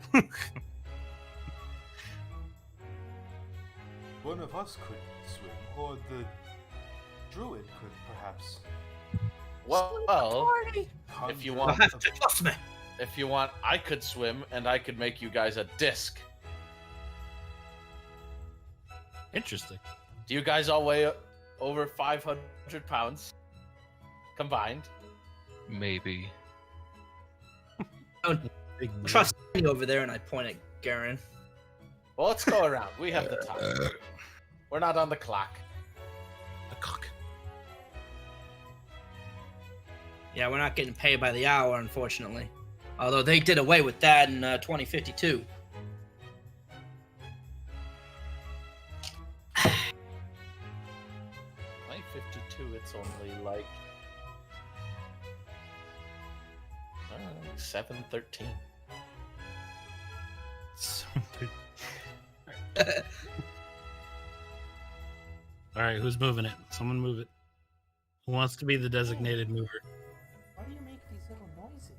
One of us could swim, or the druid could perhaps. Well, if you You'll want, have to trust me. I could swim and I could make you guys a disc. Interesting. Do you guys all weigh over 500 pounds combined? Maybe. Trust me over there, and I point at Garen. Well, let's go around. We have the time. We're not on the clock. The cock. Yeah, we're not getting paid by the hour, unfortunately. Although they did away with that in 2052. 52. It's only like 7:13. All right, who's moving it? Someone move it. Who wants to be the designated mover? Why do you make these little noises?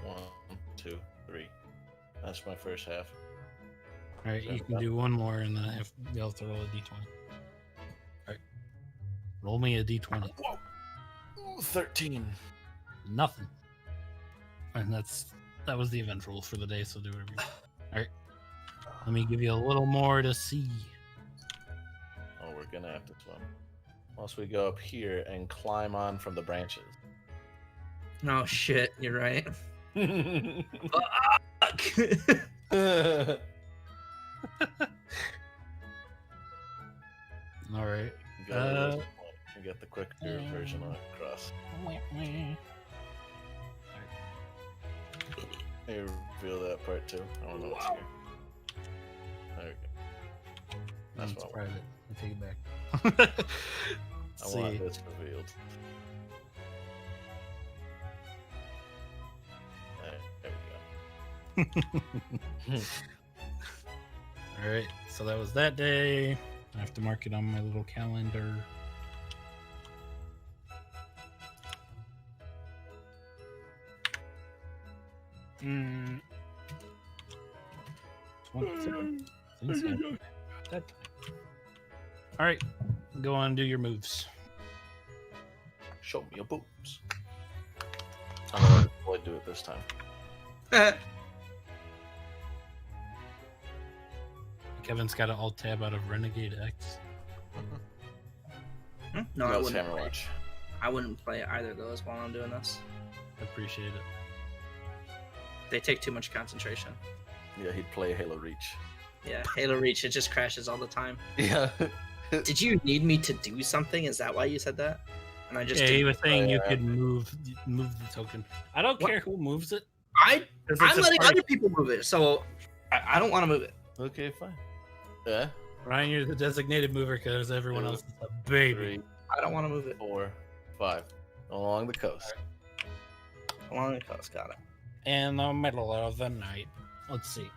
1, 2, 3. That's my first half. All right, you can do one more, and then you'll have to roll a d20. All right, roll me a d20. Whoa. 13. Nothing. And that was the event roll for the day. So do whatever. All right, let me give you a little more to see. Oh, we're gonna have to swim. Once we go up here and climb on from the branches. Oh shit, you're right. Fuck. All right. Go to this point and get the quicker version of cross. Hey, reveal that part too. I don't know what's here. There we go. That's It's what private. I take it back. I want this revealed. There we go. All right. So that was that day. I have to mark it on my little calendar. Mm. 27. Things happen that time. All right, go on and do your moves. Show me your boobs. I'm gonna let do it this time. Kevin's got an alt tab out of Renegade X. No, I That's wouldn't. Hammer Watch. I wouldn't play either of those while I'm doing this. Appreciate it. They take too much concentration. Yeah, he'd play Halo Reach. Yeah, Halo Reach, it just crashes all the time. Yeah. Did you need me to do something? Is that why you said that? And I just Yeah, he didn't. was saying you could move the token. I don't care who moves it. I'm letting other people move it, so I don't want to move it. Okay, fine. Yeah. Ryan, you're the designated mover because everyone else is a baby. 3, I don't want to move it. 4, 5. Along the coast. Along the coast, got it. In the middle of the night. Let's see.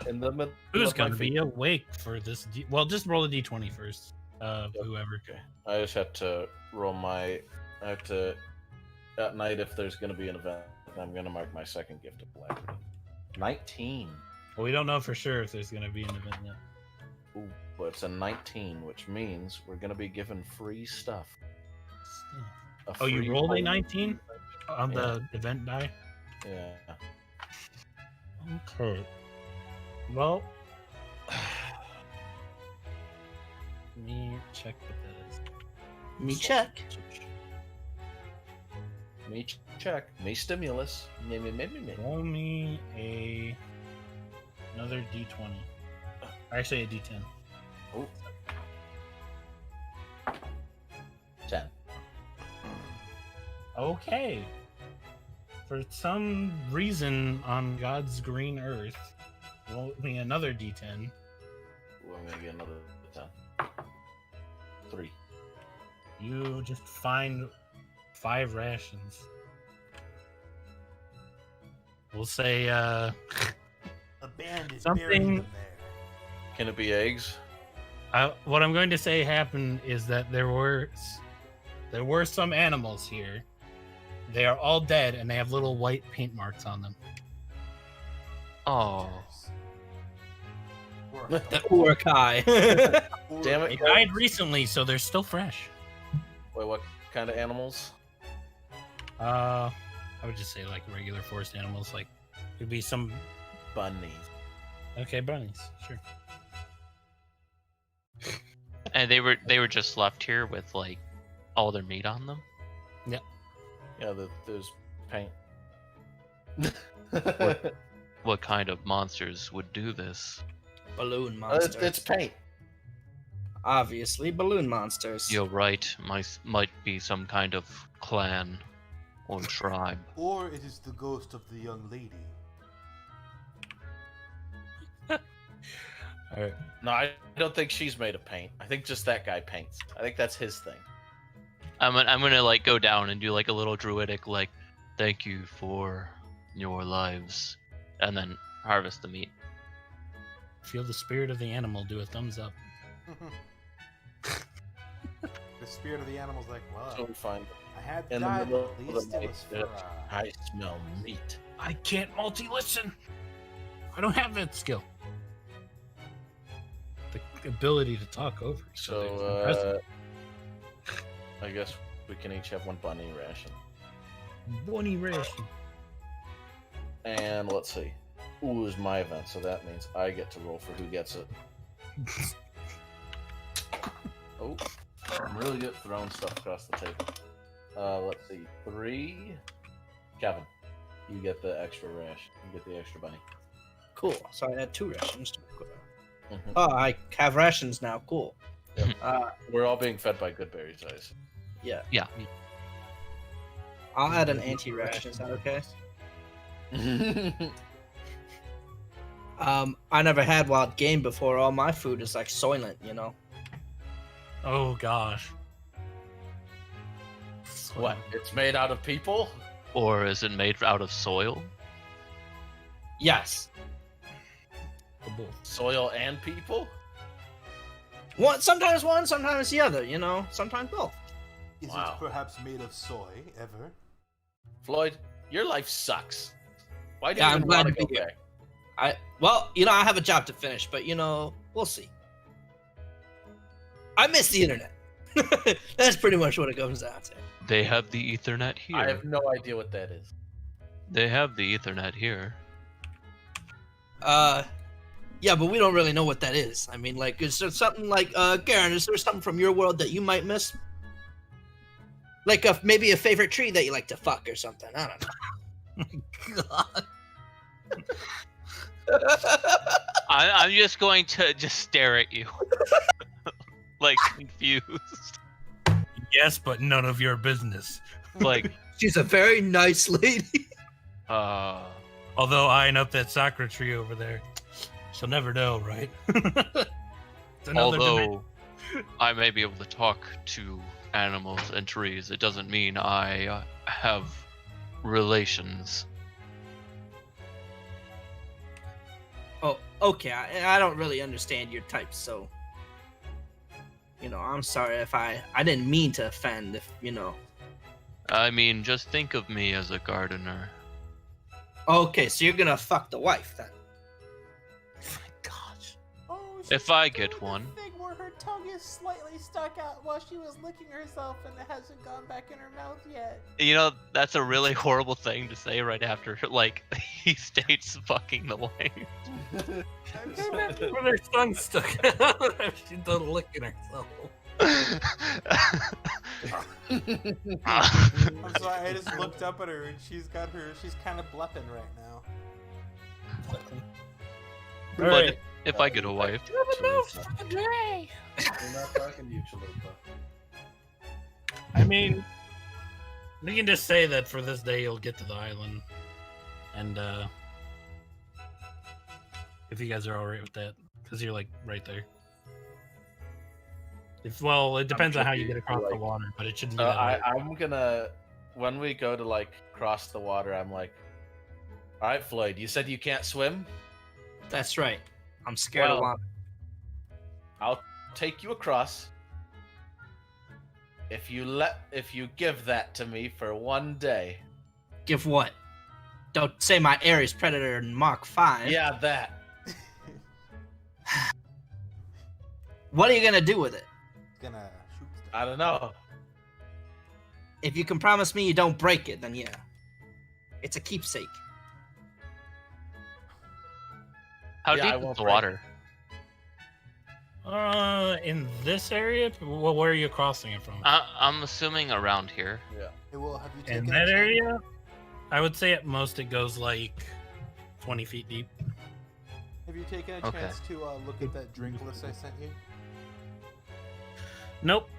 In the middle. Who's of my gonna be feet. awake for this? Well, just roll a d20 first. Whoever. Okay. I just have to roll my. I have to. At night, if there's going to be an event, I'm going to mark my second gift of alacrity. 19. Well, we don't know for sure if there's gonna be an event yet. Ooh, but it's a 19, which means we're going to be given free stuff. A Oh, you free rolled a holy- 19 on the event die? Yeah. Okay. Well, let me check what that is. Me check. Me check. Me stimulus. Me. Roll me another d20. Actually, a d10. Oh. 10. Okay. For some reason on God's green earth, roll me another d10. Ooh, I'm going to get another 10. 3. You just find 5 rations. We'll say A band is Something- buried in there. Can it be eggs? what I'm going to say happened is that there were some animals here. They are all dead and they have little white paint marks on them. Oh, The Urukai. Damn They it. died recently, so they're still fresh. Wait, what kind of animals? I would just say like regular forest animals, like it'd be some Bunnies. bunnies, sure. and they were just left here with like all their meat on them. Yeah, there's paint. What kind of monsters would do this? Balloon monsters. It's paint. Obviously, balloon monsters. You're right. Might be some kind of clan or tribe. Or it is the ghost of the young lady. All right. No, I don't think she's made of paint. I think just that guy paints. I think that's his thing. I'm gonna like go down and do like a little druidic like, thank you for your lives, and then harvest the meat. Feel the spirit of the animal. Do a thumbs up. The spirit of the animal's like, well, So we find I had to in the die, middle but of at least the it night, was for, I smell meat. I can't multi-listen. I don't have that skill. The ability to talk over. So, I guess we can each have one bunny ration. Bunny ration. And let's see. Ooh, is my event, so that means I get to roll for who gets it. Oh, I'm really good at throwing stuff across the table. Let's see. 3. Kevin, you get the extra ration. You get the extra bunny. Cool. So I had 2 rations. Mhm. Oh, I have rations now. Cool. Yep. Uh, We're all being fed by good berries, I assume. yeah. Yeah. I'll add an anti-ration. Is that okay? I never had wild game before. All my food is like soylent, you know. Oh gosh. What? It's made out of people? Or is it made out of soil? Yes. Soil and people? Sometimes one, sometimes the other. You know, sometimes both. Is Wow. it perhaps made of soy, ever? Floyd, your life sucks. Why do you Yeah, I'm even glad want to to be go here. there? I have a job to finish, but you know, we'll see. I miss the internet. That's pretty much what it comes down to. They have the Ethernet here. I have no idea what that is. They have the Ethernet here. Yeah, but we don't really know what that is. I mean, like, is there something like, Garen, is there something from your world that you might miss? Like, maybe a favorite tree that you like to fuck or something. I don't know. God. I'm just going to just stare at you. Like, confused. Yes, but none of your business. Like, She's a very nice lady. Although eyeing up that sakura tree over there, she'll never know, right? It's another although dimension. I may be able to talk to animals and trees, it doesn't mean I have relations. Oh, okay. I don't really understand your type, so you know, I'm sorry if I didn't mean to offend. If you know. I mean, just think of me as a gardener. Okay, so you're gonna fuck the wife then? Gosh. Oh, If I get one. Thing where her tongue is slightly stuck out while she was licking herself and it hasn't gone back in her mouth yet. You know, that's a really horrible thing to say right after, like, he states fucking the wife. Where their tongue stuck out. She's done licking herself. I'm sorry, I just looked up at her and she's kind of blepping right now. But Alright. if I get a wife, We're not talking to you, Chalupa. I mean, we can just say that for this day you'll get to the island. And, if you guys are alright with that. Because you're, like, right there. It depends on how you get across the water, but it shouldn't be that hard. I'm gonna, when we go to like cross the water, I'm like, all right, Floyd, you said you can't swim. That's right. I'm scared of Well, water. I'll take you across. If you give that to me for one day. Give what? Don't say my Ares Predator in Mark 5. Yeah, that. What are you gonna do with it? Gonna shoot stuff. I don't know. If you can promise me you don't break it, then yeah. It's a keepsake. how Yeah, I deep is won't the break water? In this area? Well, where are you crossing it from? I'm assuming around here. Yeah. Hey, well, have you In taken that a chance? area? I would say at most it goes like 20 feet deep. Have you taken a Okay. chance to look at that drink list I sent you? Nope.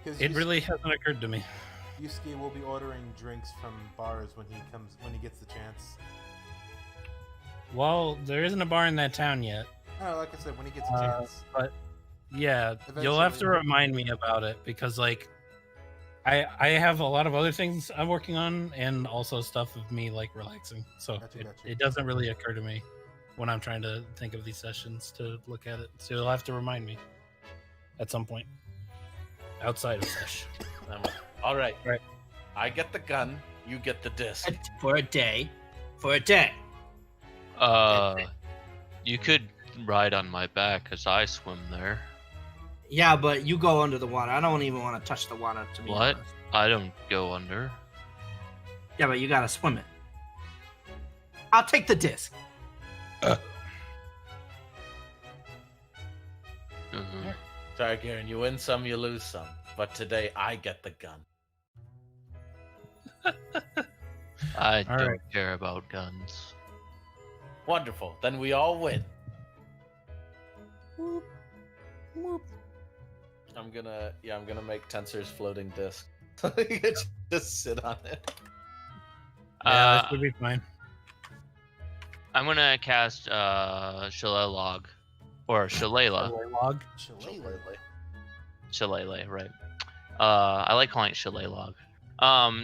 Because It really hasn't occurred to me. Yusuke will be ordering drinks from bars when he gets the chance. Well, there isn't a bar in that town yet. No, like I said, when he gets a chance. But yeah, you'll have to Eventually. remind me about it because like I have a lot of other things I'm working on and also stuff of me like relaxing. So Gotcha. it doesn't really occur to me when I'm trying to think of these sessions to look at it. So you'll have to remind me at some point outside of sesh. All right. Right. I get the gun. You get the disc. For a day. For a day. You could ride on my back because I swim there. Yeah, but you go under the water. I don't even want to touch the water, to be What? honest. I don't go under. Yeah, but you gotta swim it. I'll take the disc. Mhm. Sorry, Garen. You win some, you lose some. But today, I get the gun. I All don't right. care about guns. Wonderful. Then we all win. Whoop, whoop. I'm gonna make Tensor's floating disc. So you can just sit on it. Yeah, Uh, that should be fine. I'm gonna cast Shillelagh or Shillelagh. Log. Shillelagh, right? I like calling it Shillelagh.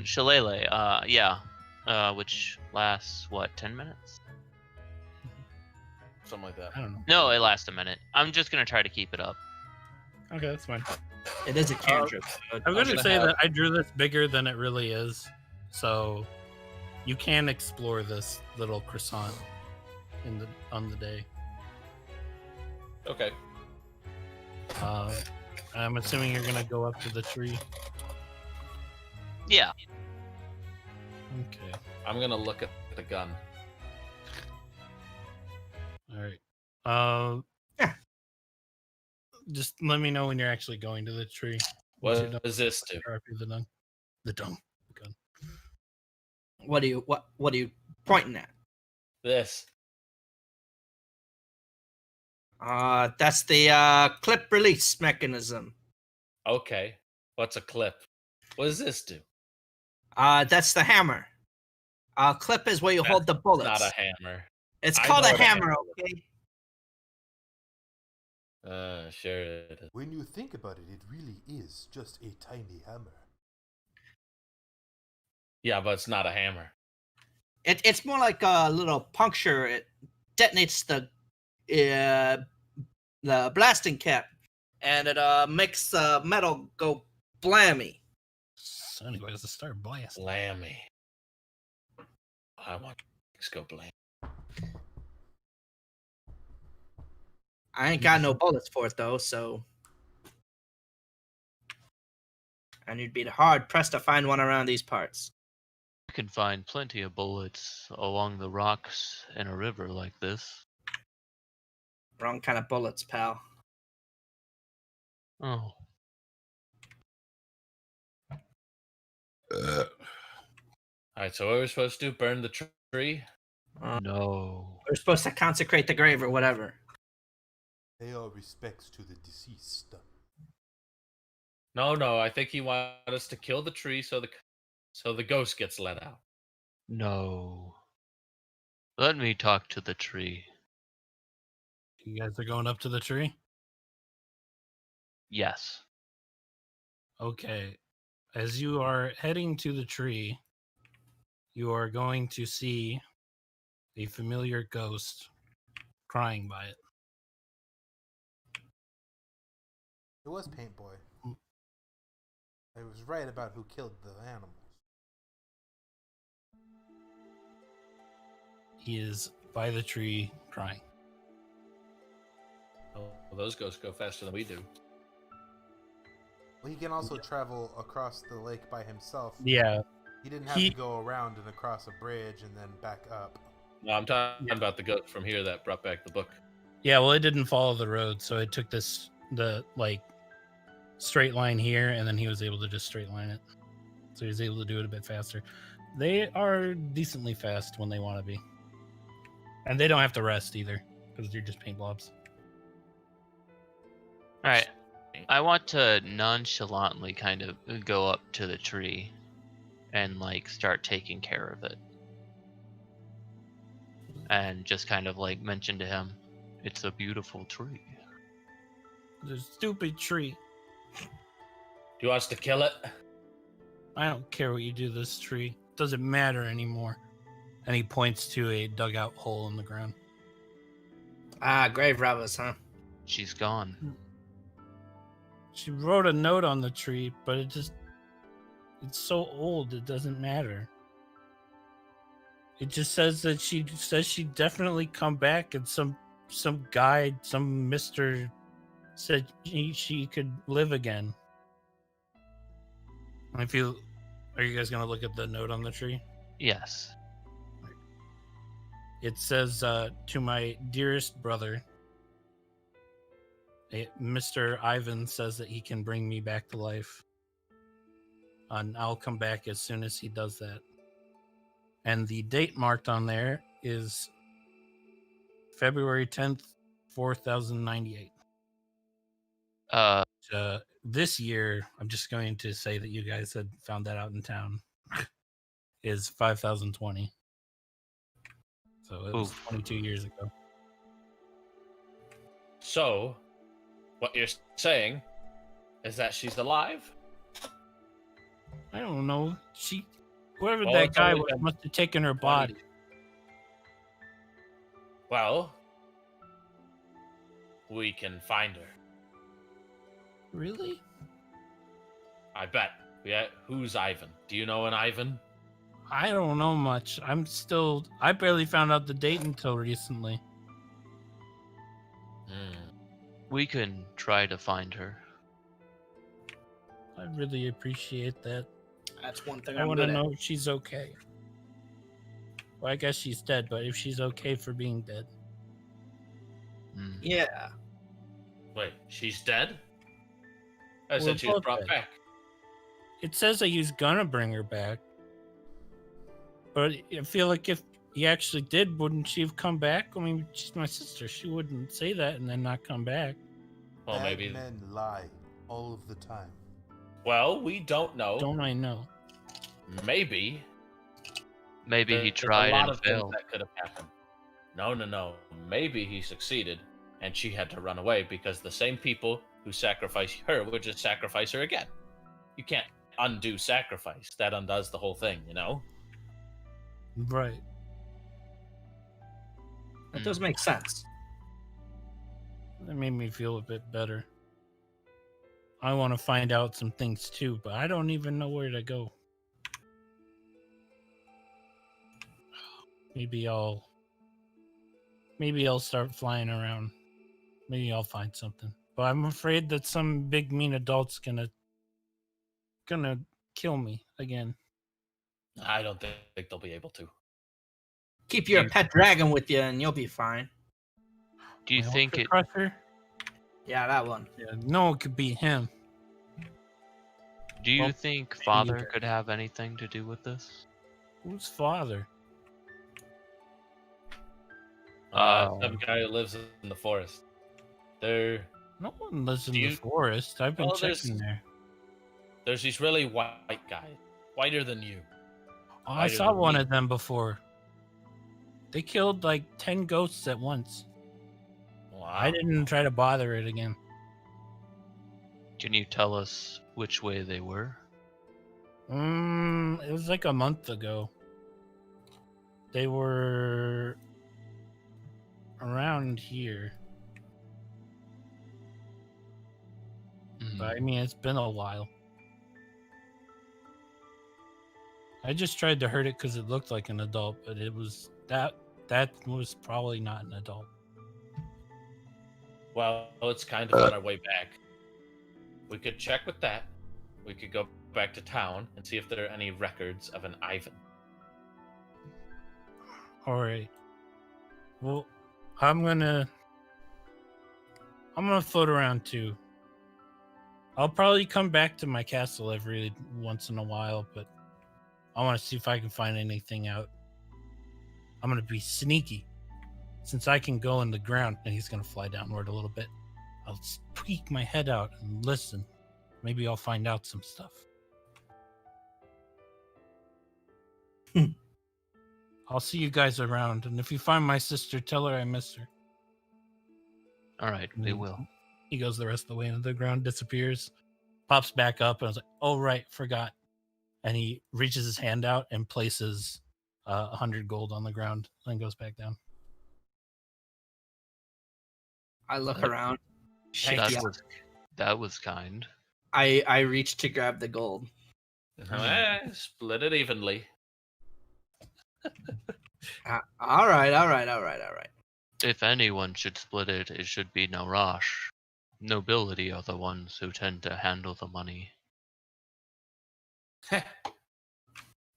Shillelagh. Yeah. Which lasts what? 10 minutes? Something like that. I don't know. No, it lasts a minute. I'm just gonna try to keep it up. Okay, that's fine. It is a cantrip. I'm I'm going to gonna say have- that I drew this bigger than it really is, so you can explore this little croissant on the day. Okay. I'm assuming you're going to go up to the tree. Yeah. Okay. I'm gonna look at the gun. All right. Yeah. Just let me know when you're actually going to the tree. What does this do? The dung. The dung. The gun. What are you pointing at? This. That's the clip release mechanism. Okay. What's a clip? What does this do? That's the hammer. Clip is where you hold the bullets. Not a hammer. It's I called know a what a hammer, hammer okay? Sure it is. When you think about it, it really is just a tiny hammer. Yeah, but it's not a hammer. It's more like a little puncture. It detonates the blasting cap, and it makes metal go blammy. So anyways, let's start blasting. Lammy. I want to go blame. I ain't got no bullets for it though, so and you'd be hard pressed to find one around these parts. You can find plenty of bullets along the rocks in a river like this. Wrong kind of bullets, pal. Oh. Alright, so what are we supposed to do? Burn the tree? No. We're supposed to consecrate the grave or whatever. Pay our respects to the deceased. No, I think he wanted us to kill the tree so the ghost gets let out. No. Let me talk to the tree. You guys are going up to the tree? Yes. Okay. As you are heading to the tree, you are going to see a familiar ghost crying by it. It was Paint Boy. I was right about who killed the animals. He is by the tree crying. Oh, well, those ghosts go faster than we do. Well, he can also travel across the lake by himself. Yeah. He didn't have to go around and across a bridge and then back up. No, I'm talking about the ghost from here that brought back the book. Yeah, well, it didn't follow the road, so it took the straight line here, and then he was able to just straight line it. So he was able to do it a bit faster. They are decently fast when they want to be. And they don't have to rest either, because they're just paint blobs. Alright. I want to nonchalantly kind of go up to the tree and start taking care of it. And just kind of mention to him, It's a beautiful tree. The stupid tree. Do you want us to kill it? I don't care what you do to this tree. Doesn't matter anymore. And he points to a dugout hole in the ground. Ah, grave robbers, huh? She's gone. She wrote a note on the tree, but it's so old it doesn't matter. It just says that she'd definitely come back, and some guy, some mister said she could live again. Are you guys gonna look at the note on the tree? Yes. It says, to my dearest brother, Mr. Ivan says that he can bring me back to life. And I'll come back as soon as he does that. And the date marked on there is February 10th, 4098. This year, I'm just going to say that you guys had found that out in town, is 5020. So it was 22 years ago. So, what you're saying is that she's alive? I don't know. Whoever Well, that it's guy only was been must have taken her body. Well, we can find her. Really? I bet. Yeah, who's Ivan? Do you know an Ivan? I don't know much. I barely found out the date until recently. We can try to find her. I really appreciate that. That's one thing I I'm want to good at. know if she's okay. Well, I guess she's dead, but if she's okay for being dead. Yeah. Wait, she's dead? I We're said she was both brought dead. back. It says that he's gonna bring her back. But I feel like if he actually did, wouldn't she have come back? I mean, she's my sister. She wouldn't say that and then not come back. Well, Bad maybe. men lie all of the time. Well, we don't know. Don't I know? Maybe. Maybe he There's tried a lot and of things failed. that could have happened. No. Maybe he succeeded, and she had to run away because the same people who sacrificed her would just sacrifice her again. You can't undo sacrifice. That undoes the whole thing, you know? Right. That does make sense. That made me feel a bit better. I want to find out some things too, but I don't even know where to go. Maybe I'll start flying around. Maybe I'll find something. But I'm afraid that some big mean adult's gonna kill me again. I don't think they'll be able to. Keep your pet dragon with you and you'll be fine. Do you My think Ultra it? Crusher? Yeah, that one. Yeah, no one could beat him. Do you Well, think maybe Father either. could have anything to do with this? Who's father? Some guy who lives in the forest. They're No one lives in Do the you- forest. I've been Well, there's- checking there. There's these really white guys, whiter than you. Oh, I Whiter saw than one me. of them before. They killed like 10 ghosts at once. Wow. I didn't try to bother it again. Can you tell us which way they were? It was like a month ago. They were around here. But I mean, it's been a while. I just tried to hurt it because it looked like an adult, but it was that was probably not an adult. Well, it's kind of on our way back. We could check with that. We could go back to town and see if there are any records of an Ivan. All right. Well, I'm gonna float around too. I'll probably come back to my castle every once in a while, but I want to see if I can find anything out. I'm gonna be sneaky, since I can go in the ground, and he's gonna fly downward a little bit. I'll peek my head out and listen. Maybe I'll find out some stuff. I'll see you guys around, and if you find my sister, tell her I miss her. All right, we will. He goes the rest of the way into the ground, disappears, pops back up, and I was like, "Oh right, forgot." And he reaches his hand out and places 100 gold on the ground, then goes back down. I look around. Shake That yeah. was kind. I reach to grab the gold. Split it evenly. All right. If anyone should split it, it should be Narash. Nobility are the ones who tend to handle the money.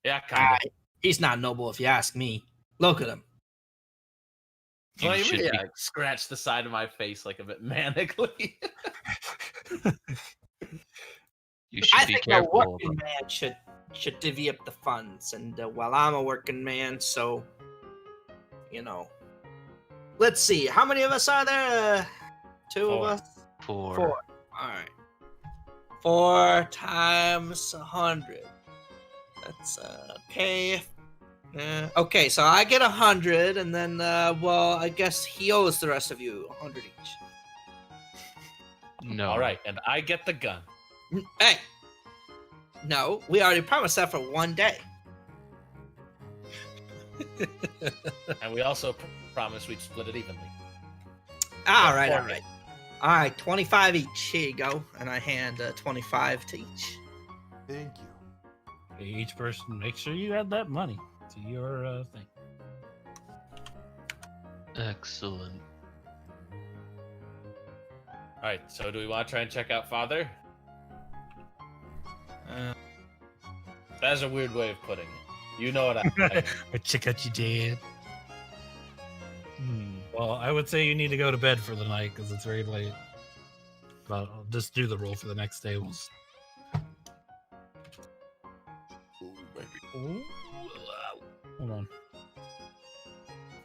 Yeah, kind of. He's not noble if you ask me. Look at him. Well, you should really be- scratch the side of my face like a bit manically. You should I be think a careful. working man should divvy up the funds, and well, I'm a working man, so let's see. How many of us are there? Two of Four. us. For 4. All right. 4 times 100. That's okay. Okay, so I get 100, and then well, I guess he owes the rest of you 100 each. no. All right, and I get the gun. Hey, no, we already promised that for one day. And we also promised we'd split it evenly. All right, Four all right. All right, 25 each. Here you go. And I hand 25 to each. Thank you. Each person, make sure you add that money to your thing. Excellent. All right, so do we want to try and check out Father? That's a weird way of putting it. You know what I mean. Check out your dad. Well, I would say you need to go to bed for the night because it's very late. But I'll just do the roll for the next day. Hold on.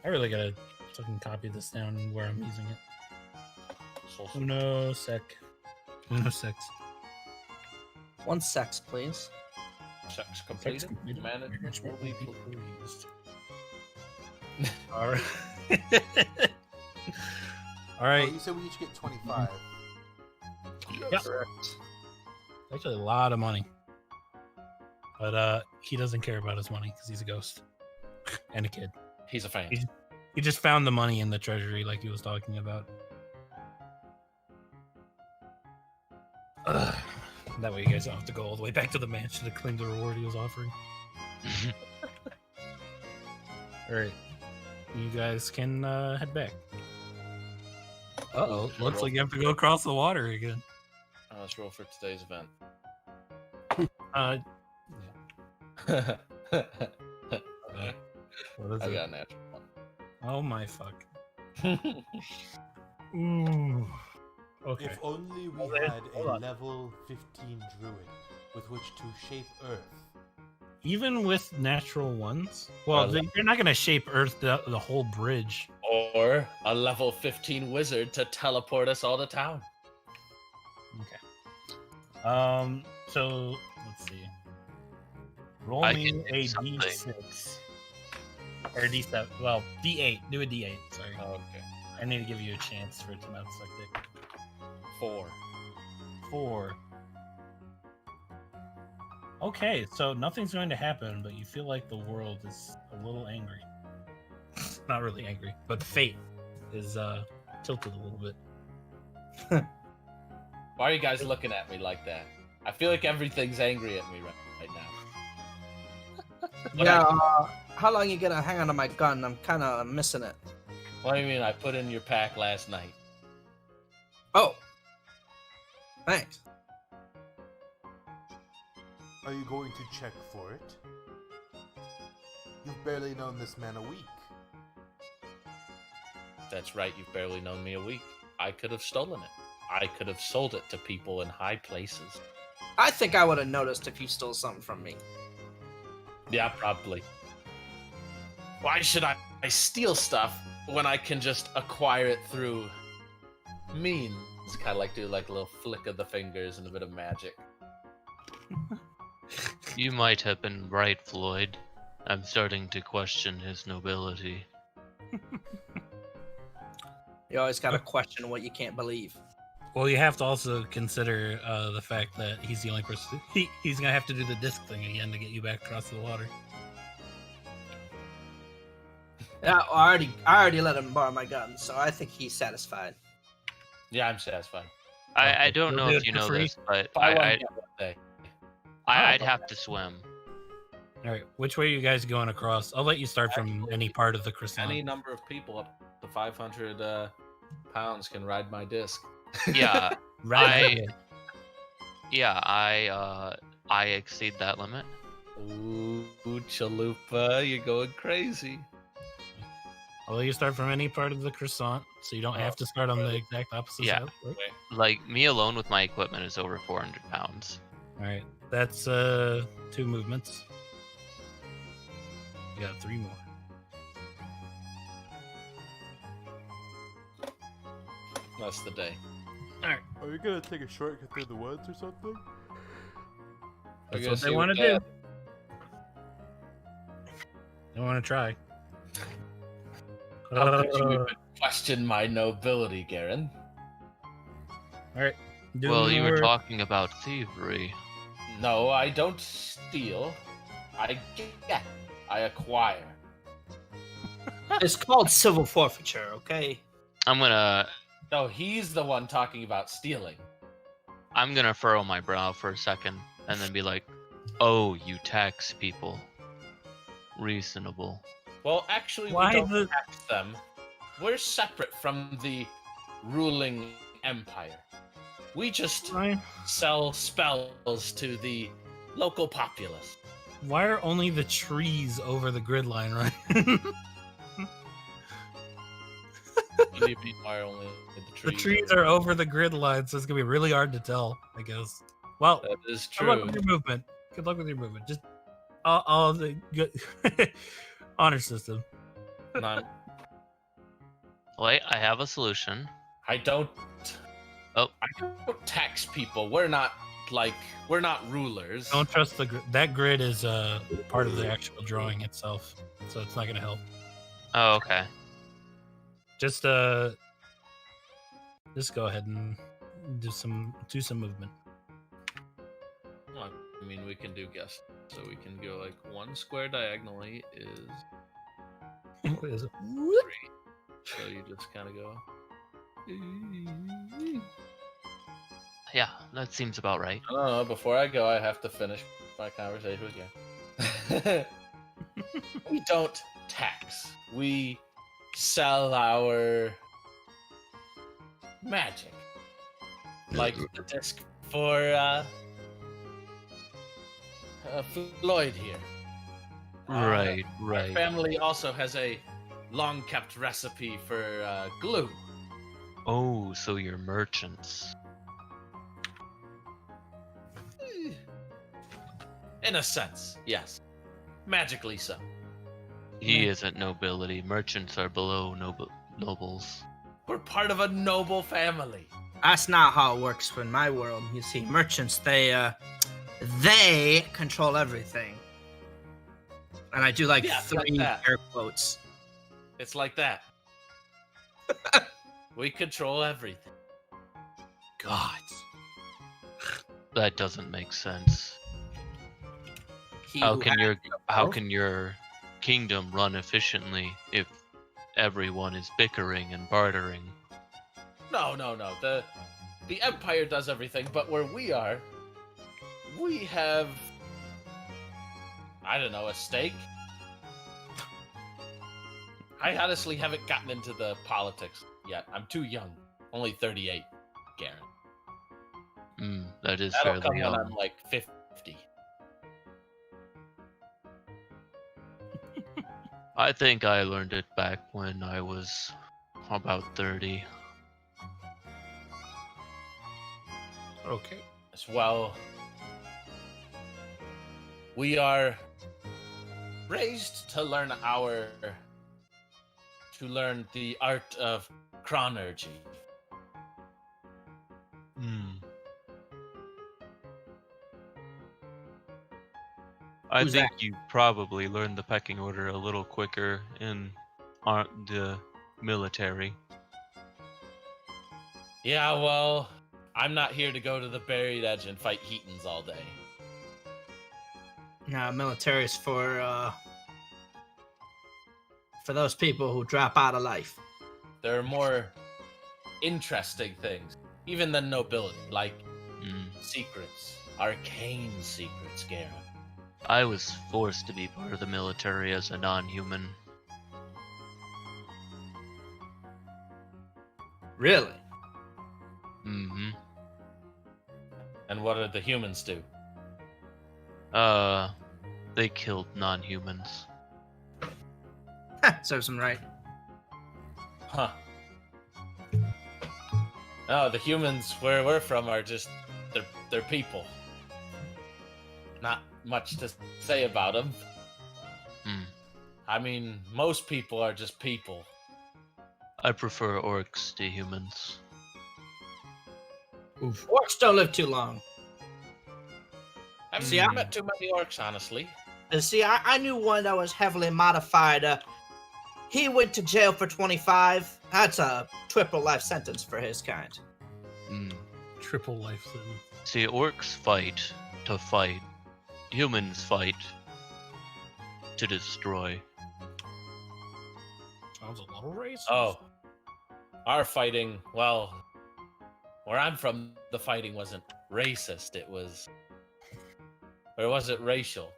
I really gotta fucking copy this down where I'm using it. Uno sec. Uno sex. 1 sex, please. Sex completed. Manage will be pleased. All right. All right. Oh, you said we each get 25. Yep. Actually, a lot of money. But he doesn't care about his money because he's a ghost and a kid. He's a fan. He just found the money in the treasury like he was talking about. That way you guys don't have to go all the way back to the mansion to claim the reward he was offering. Alright. You guys can head back. Uh-oh. Looks like you have to go across the water again. Let's roll for today's event. What is I it? got a natural one. Oh my fuck. Ooh. Okay. If only we Hold on, had hold a on. level 15 druid with which to shape Earth. Even with natural ones? Well, you're not going to shape Earth the whole bridge. Or a level 15 wizard to teleport us all to town. Okay. So let's see. Roll I me can do a something. D6 or D7. Well, D8. Do a D8. Sorry. Okay. I need to give you a chance for it to not suck dick. 4. 4. Okay, so nothing's going to happen, but you feel like the world is a little angry. Not really angry, but fate is tilted a little bit. Why are you guys looking at me like that? I feel like everything's angry at me right now. Yeah, how long you gonna hang on to my gun? I'm kind of missing it. What do you mean I put in your pack last night? Oh, thanks. Are you going to check for it? You've barely known this man a week. That's right, you've barely known me a week. I could have stolen it. I could have sold it to people in high places. I think I would have noticed if you stole something from me. Yeah, probably. Why should I steal stuff when I can just acquire it through means? Kind of like do like a little flick of the fingers and a bit of magic. You might have been right, Floyd. I'm starting to question his nobility. You always gotta question what you can't believe. Well, you have to also consider the fact that he's the only person. He's gonna have to do the disc thing again to get you back across the water. Yeah, I already let him borrow my gun, so I think he's satisfied. Yeah, I'm satisfied. I don't You'll know do if it you for know free? this, but Buy one, I'd get one day. have to swim. All right, which way are you guys going across? I'll let you start from Actually, any part of the croissant. Any number of people up to 500 pounds can ride my disc. Yeah, Right. I exceed that limit. Ooh, chalupa, you're going crazy. I'll let you start from any part of the croissant, so you don't have to start on the exact opposite Yeah. side. Right? Like me alone with my equipment is over 400 pounds. All right, that's 2 movements. You got 3 more. That's the day. All right, Are we gonna take a shortcut through the woods or something? We're that's gonna what they see want to Dad- do. They want to try. How could you even question my nobility, Garen? All right. Do Well, you were more- talking about thievery. No, I don't steal. I get. I acquire. It's called civil forfeiture, okay? I'm gonna No, he's the one talking about stealing. furrow my brow for a second and then be like, "Oh, you tax people. Reasonable." Well, actually, Why we don't the- tax them. We're separate from the ruling empire. We just Ryan, sell spells to the local populace. why are only the trees over the grid line, right? What do you mean, why are only the The trees? trees are over the grid line, so it's gonna be really hard to tell, I guess. Well, That is good luck true. with your movement. Good luck with your movement. Just all the good honor system. No, Wait, I have a solution. I don't. Oh. I don't tax people. We're not rulers. Don't trust that grid is part of the actual drawing itself, so it's not gonna help. Oh, okay. Just go ahead and do some movement. Well, I mean, we can do guess. So we can go like 1 square diagonally is What is it? 3. So you just kind of go. Yeah, that seems about right. No, before I go, I have to finish my conversation again. We don't tax. We sell our magic. Like the disc for Floyd here. Right, Our right. family also has a long kept recipe for glue. Oh, so you're merchants. In a sense, yes. Magically so. He isn't nobility. Merchants are below nobles. We're part of a noble family. That's not how it works in my world. You see, merchants, they control everything. And I do like Yeah, it's like 3 that. air quotes. It's like that. We control everything. Gods. That doesn't make sense. He How who can has how can your kingdom run efficiently if everyone is bickering and bartering? No. The Empire does everything, but where we are, we have, I don't know, a stake. I honestly haven't gotten into the politics yet. I'm too young. Only 38, Garen. That is That'll fairly come when young. I'm like 50. I think I learned it back when I was about 30. Okay. As well, we are raised to learn the art of chronergy. I Who's think you probably learned the pecking order a little quicker in the military. Yeah, well, I'm not here to go to the buried edge and fight Heatons all day. Military's for those people who drop out of life. There are more interesting things, even than nobility, like secrets, arcane secrets, Gara. I was forced to be part of the military as a non-human. Really? Mm-hmm. And what did the humans do? They killed non-humans. Serves them right. Huh. No, the humans where we're from are just they're people. Not much to say about them. I mean, most people are just people. I prefer orcs to humans. Oof. Orcs don't live too long. I haven't met too many orcs, honestly. See, I knew one that was heavily modified. He went to jail for 25. That's a triple life sentence for his kind. Triple life sentence. See, orcs fight to fight. Humans fight to destroy. Sounds a little racist. Oh. Our fighting, well, where I'm from, the fighting wasn't racist. It was... Or was it racial?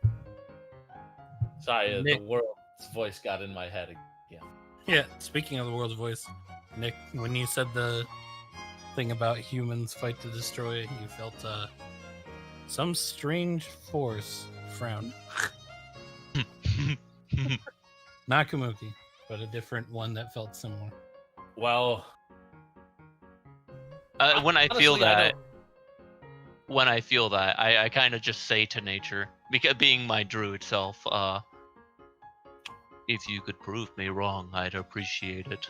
Sorry, Nick. the world's voice got in my head again. Yeah, speaking of the world's voice, Nick, when you said the thing about humans fight to destroy, you felt some strange force frown. Not Kumuki, but a different one that felt similar. Well... When I feel honestly, I that, I kind of just say to nature, because being my druid self, if you could prove me wrong, I'd appreciate it.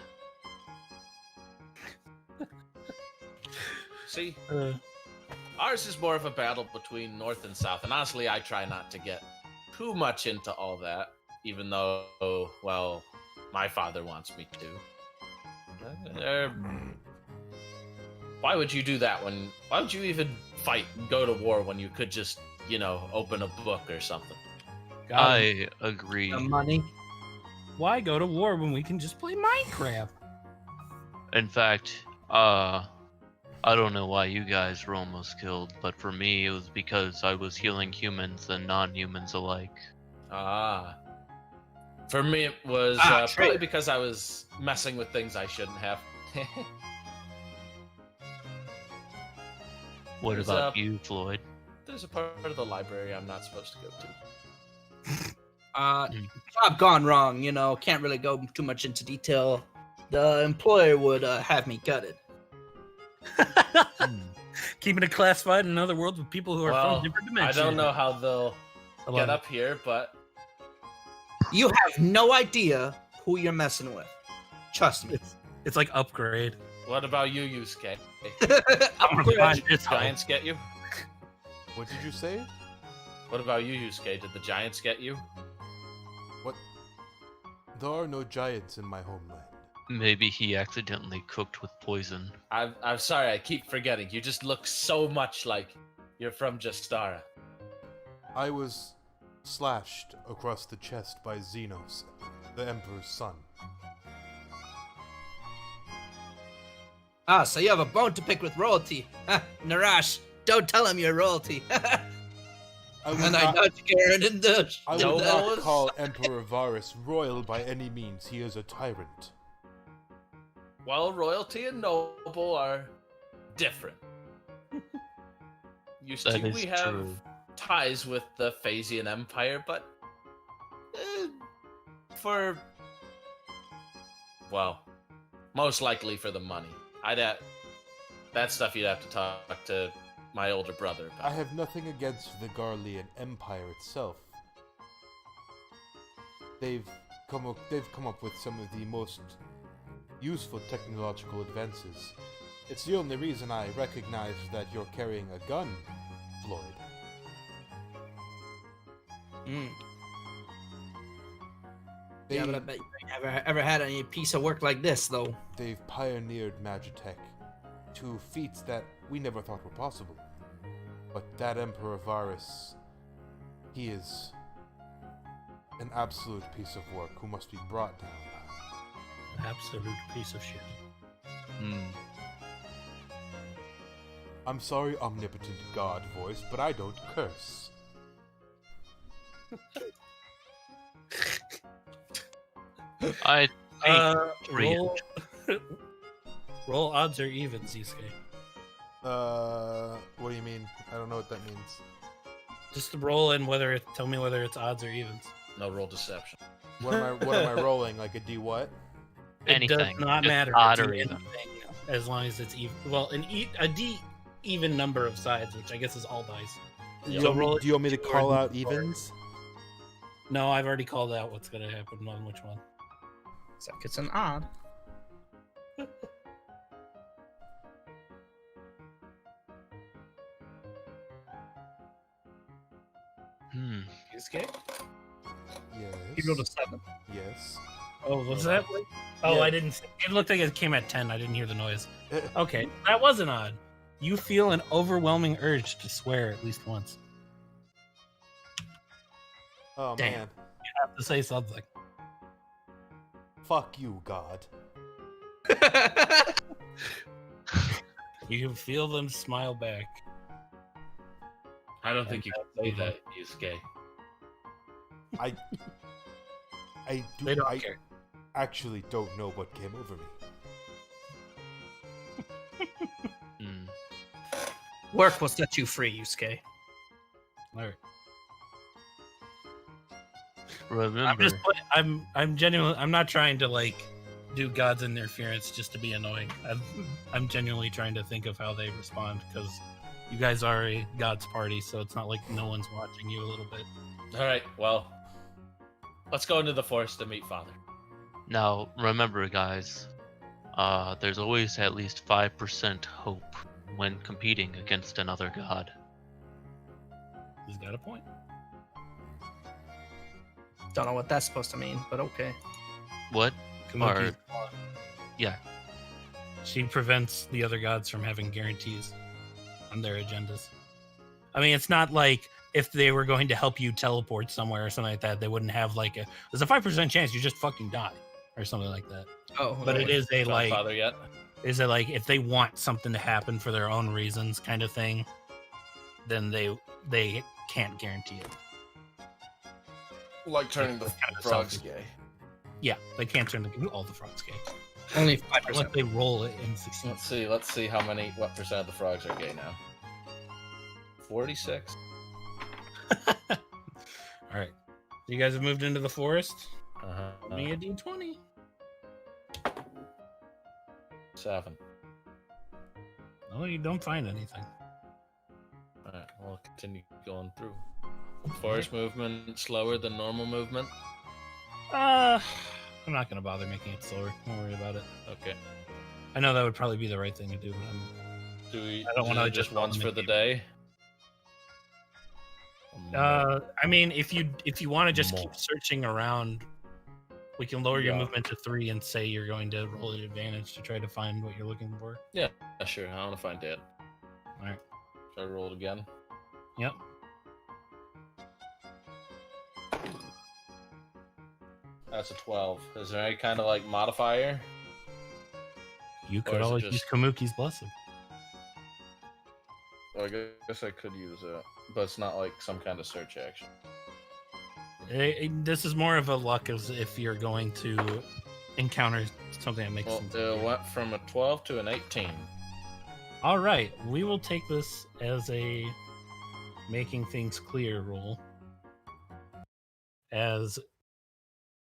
See, ours is more of a battle between North and South, and honestly, I try not to get too much into all that, even though, well, my father wants me to. Why would you do that why would you even fight and go to war when you could just, open a book or something? I agree. The money. Why go to war when we can just play Minecraft? In fact, I don't know why you guys were almost killed, but for me, it was because I was healing humans and non-humans alike. Ah. For me, it was probably because I was messing with things I shouldn't have. What about you, Floyd? There's a part of the library I'm not supposed to go to. Job gone wrong, can't really go too much into detail. The employer would have me gutted. Keeping it classified in another world with people who are from different dimensions. I don't know how they'll get up here, but... You have no idea who you're messing with. Trust me. It's like Upgrade. What about you, Yusuke? I'm gonna find this Giants get you? What did you say? What about you, Yusuke? Did the Giants get you? What? There are no giants in my homeland. Maybe he accidentally cooked with poison. I'm sorry, I keep forgetting. You just look so much like you're from Justara. I was slashed across the chest by Xenos, the Emperor's son. Ah, so you have a bone to pick with royalty. Narash, don't tell him you're royalty. I nudge Garen in the... I will not call Emperor Varus royal by any means. He is a tyrant. Well, royalty and noble are different. We have ties with the Phasian Empire, but most likely for the money. That stuff you'd have to talk to my older brother about. I have nothing against the Garlean Empire itself. They've come up with some of the most useful technological advances. It's the only reason I recognize that you're carrying a gun, Floyd. Yeah, but I bet you ever had any piece of work like this, though. They've pioneered Magitech to feats that we never thought were possible. But that Emperor Varus, he is an absolute piece of work who must be brought down. Absolute piece of shit. I'm sorry, omnipotent God voice, but I don't curse. I Roll, roll odds or evens, Yusuke. What do you mean? I don't know what that means. Just roll and tell me whether it's odds or evens. No, roll deception. What am I rolling? Like a D what? Anything. It does not Just matter. odd It's or anything, even. as long as it's even. Well, a D even number of sides, which I guess is all dice. Do So you want me to two or call out four. evens? No, I've already called out what's going to happen on which one. It's like it's an odd. Yusuke? Yes. You rolled a 7. Yes. Oh, was that? Oh, Yeah. I didn't. It looked like it came at 10. I didn't hear the noise. Okay, that wasn't odd. You feel an overwhelming urge to swear at least once. Oh Damn. man. You have to say something. Fuck you, God. You can feel them smile back. I don't think you can say that, Yusuke. I They don't care. actually don't know what came over me. Work will set you free, Yusuke. All right. Remember, I'm genuinely. I'm not trying to like do God's interference just to be annoying. I'm genuinely trying to think of how they respond because you guys are a God's party, so it's not like no one's watching you a little bit. All right, well, let's go into the forest to meet Father. now remember, guys, there's always at least 5% hope when competing against another god. He's got a point. Don't know what that's supposed to mean, but okay. What? Kumuki's Or- law. Yeah. She prevents the other gods from having guarantees on their agendas. I mean, it's not like if they were going to help you teleport somewhere or something like that, they wouldn't have like there's a 5% chance you just fucking die or something like that. Oh, But it is a Found like, Father yet? is it like if they want something to happen for their own reasons kind of thing, then they can't guarantee it. Like turning the Kind of frogs selfish. gay. Yeah, they can't turn all the frogs gay. only Unless 5%. they roll it and succeed. Let's see what percent of the frogs are gay now. 46. All right. You guys have moved into the forest. Uh-huh. Roll me a d20. 7. No, you don't find anything. Alright, we'll continue going through. Forest movement slower than normal movement. I'm not gonna bother making it slower. Don't worry about it. Okay. I know that would probably be the right thing to do, but Do we? I don't wanna is it just just once for the make day. I mean, if you want to just keep More. searching around, we can lower your Yeah. movement to 3 and say you're going to roll an advantage to try to find what you're looking for. Yeah, sure. I want to find Dad. All right. Should I roll it again? Yep. That's a 12. Is there any kind of like modifier? You Or could is it always just- use Kumuki's blessing. Well, I guess I could use it, but it's not like some kind of search action. This is more of a luck as if you're going to encounter something that makes Well, sense. it went from a 12 to an 18. All right, we will take this as a making things clear roll. As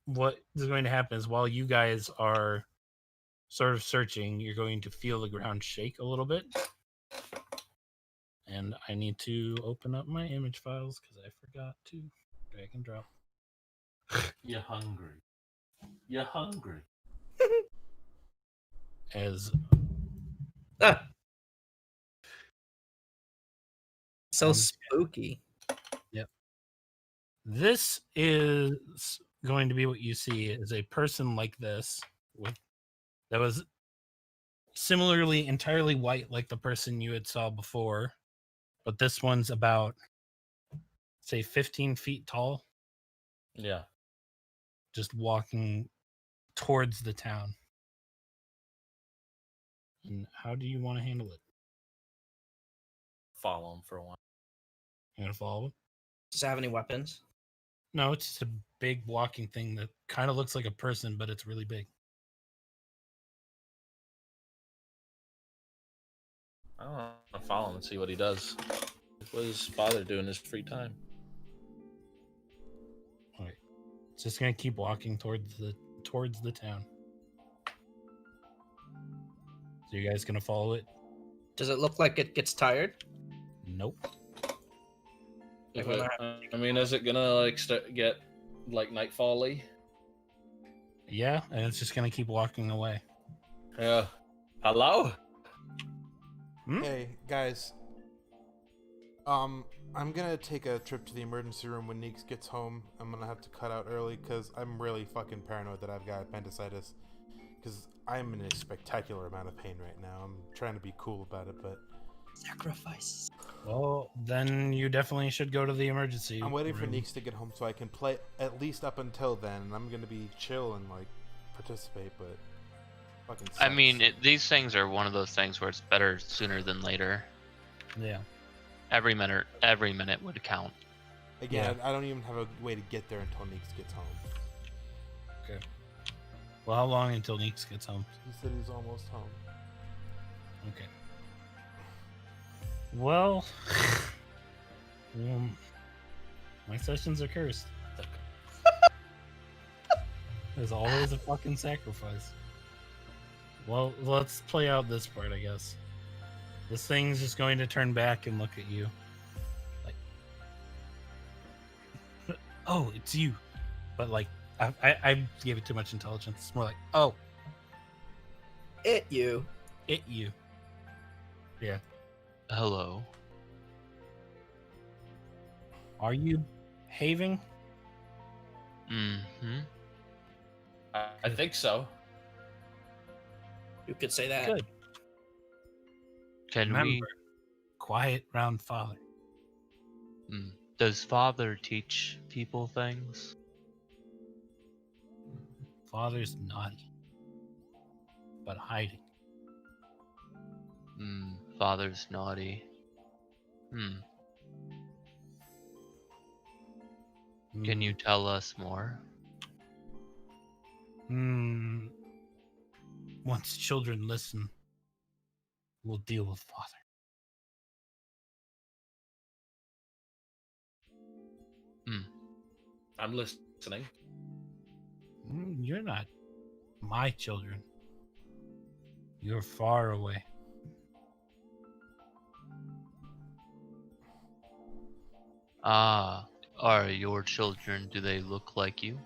what is going to happen is while you guys are sort of searching, you're going to feel the ground shake a little bit. And I need to open up my image files because I forgot to drag and drop. You're hungry. You're hungry. As So spooky. this is going to be what you see is a person like this with that was similarly entirely white like the person you had saw before, but this one's about, say, 15 feet tall, Yeah. just walking towards the town. And how do you want to handle it? Follow him for a while. You gonna follow him? Does it have any weapons? No, it's just a big walking thing that kind of looks like a person, but it's really big. I don't know. I'll follow him and see what he does. What does his father do in his free time? All right. It's just gonna keep walking towards the town. So you guys gonna follow it? Does it look like it gets tired? Nope. If it, I mean, is it gonna like get like nightfall-y? Yeah, and it's just gonna keep walking away. Yeah. Hello? Hey guys, I'm gonna take a trip to the emergency room when Neeks gets home. I'm gonna have to cut out early because I'm really fucking paranoid that I've got appendicitis. Because I'm in a spectacular amount of pain right now. I'm trying to be cool about it, but Sacrifice. Well, then you definitely should go to the emergency I'm waiting for room. Neeks to get home so I can play at least up until then. And I'm gonna be chill and like participate, but fucking sucks. I mean, these things are one of those things where it's better sooner than later. Yeah. Every minute would count. Again, I don't even have a way to get there until Neeks gets home. Okay. Well, how long until Neeks gets home? He said he's almost home. Okay. Well, my sessions are cursed. There's always a fucking sacrifice. Well, let's play out this part, I guess. This thing's just going to turn back and look at you. Like, oh, it's you. But, like, I gave it too much intelligence. It's more like, oh, It you. it you. Yeah. Hello. Are you having? Mm-hmm. I think so. You could say that. Good. Can Remember, quiet round father. Does father teach people things? Father's naughty, but hiding. Father's naughty. Can you tell us more? Once children listen, we'll deal with father. I'm listening. You're not my children. You're far away. Ah, are your children, do they look like you?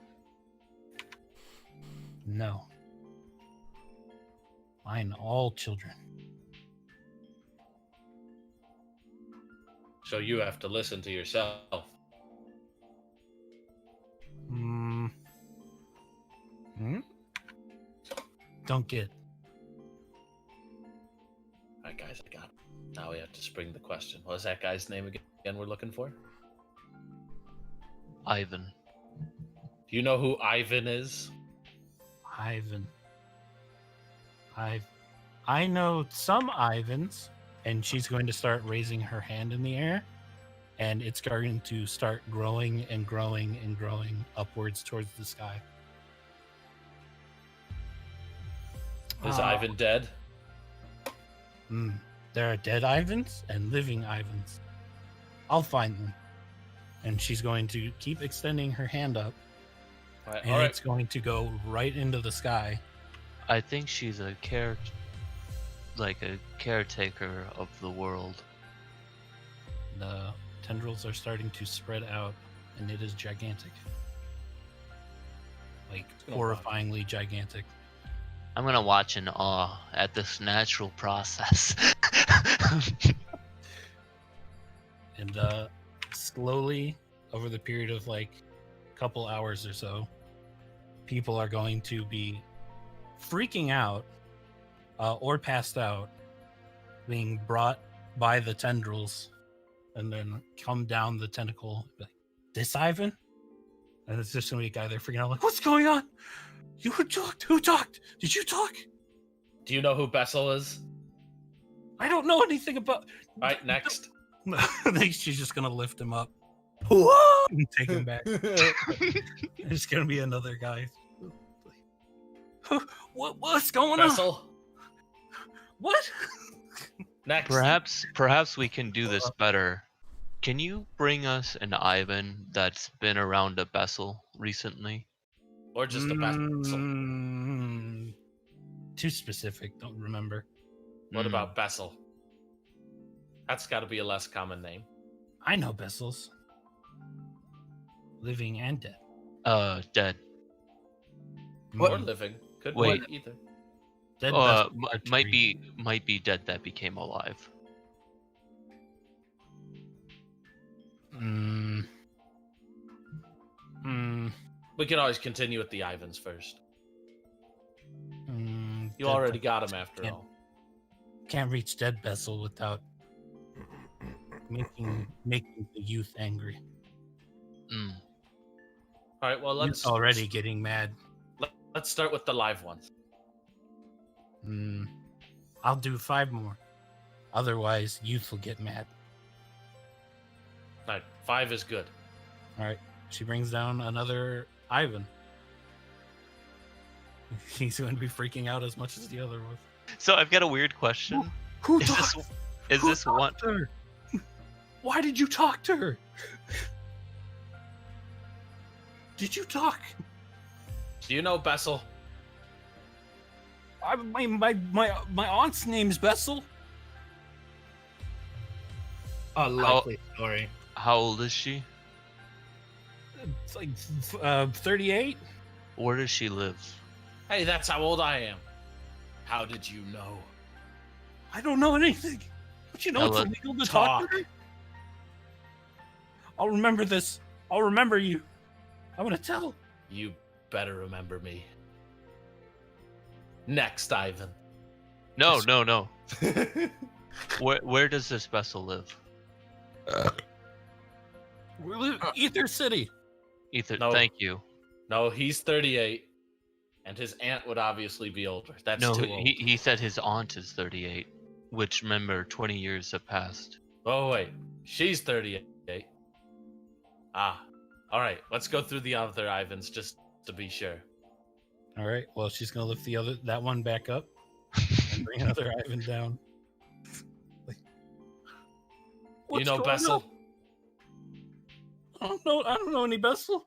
No. Mine all children. So you have to listen to yourself. Don't get. Alright, guys, I got it. Now we have to spring the question. What was that guy's name again we're looking for? Ivan. Do you know who Ivan is? Ivan. I know some Ivans, and she's going to start raising her hand in the air, and it's going to start growing and growing and growing upwards towards the sky. Is Ivan dead? There are dead Ivans and living Ivans. I'll find them. And she's going to keep extending her hand up, and it's going to go right into the sky. I think she's a caretaker of the world. The tendrils are starting to spread out, and it is gigantic. Like, horrifyingly gigantic. I'm gonna watch in awe at this natural process. And slowly, over the period of like a couple hours or so, people are going to be freaking out or passed out, being brought by the tendrils, and then come down the tentacle. Like, this Ivan? And it's just gonna be a guy there freaking out, like, what's going on? Who talked? Who talked? Did you talk? Do you know who Bessel is? I don't know anything about. All right, next. I think she's just gonna lift him up and take him back. There's gonna be another guy. What's going on? Bessel. What? Next. Perhaps we can do this better. Can you bring us an Ivan that's been around a Bessel recently? Or just a Bessel. Too specific. Don't remember. What about Bessel? That's got to be a less common name. I know Bessels. Living and dead. Dead. Or living. Could Wait. be either. Dead might be dead that became alive. We can always continue with the Ivans first. You already got him after all. Can't reach dead Bessel without making the youth angry. All right, well, let's already getting mad. Let's start with the live ones. I'll do 5 more. Otherwise, youth will get mad. All right, 5 is good. All right, she brings down another Ivan. He's going to be freaking out as much as the other was. So I've got a weird question. Who Is talked? Is this one? To her? Why did you talk to her? Did you talk? Do you know Bessel? My aunt's name's Bessel. A likely story. How old is she? It's like 38. Where does she live? Hey, that's how old I am. How did you know? I don't know anything. But you know it's illegal to talk to her? I'll remember this. I'll remember you. I'm gonna tell. You better remember me. Next, Ivan. No. Where does this vessel live? We live Ether City. Ether. No. Thank you. No, he's 38, and his aunt would obviously be older. That's No, too old. he said his aunt is 38, which remember 20 years have passed. Oh wait, she's 38. Ah, all right. Let's go through the other Ivans just to be sure. All right. Well, she's gonna lift that one back up and bring another Ivan down. You know Bessel? I don't know any Bessel.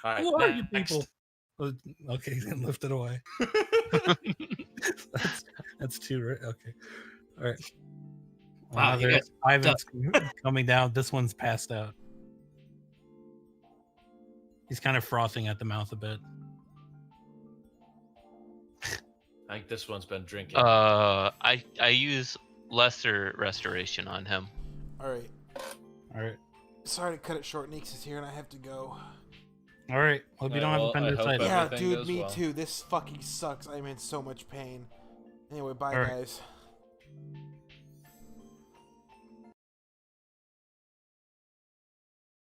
All right, Who are you next. people? Okay, then lift it away. that's too right. Okay. All right. Wow, you Another guys- Ivan's coming down. This one's passed out. He's kind of frothing at the mouth a bit. I think this one's been drinking. I use lesser restoration on him. All right. All right. Sorry to cut it short. Neeks is here, and I have to go. All right. Hope you don't have well, I appendicitis. hope Yeah, everything dude, goes me well. too. This fucking sucks. I'm in so much pain. Anyway, bye, All right. guys.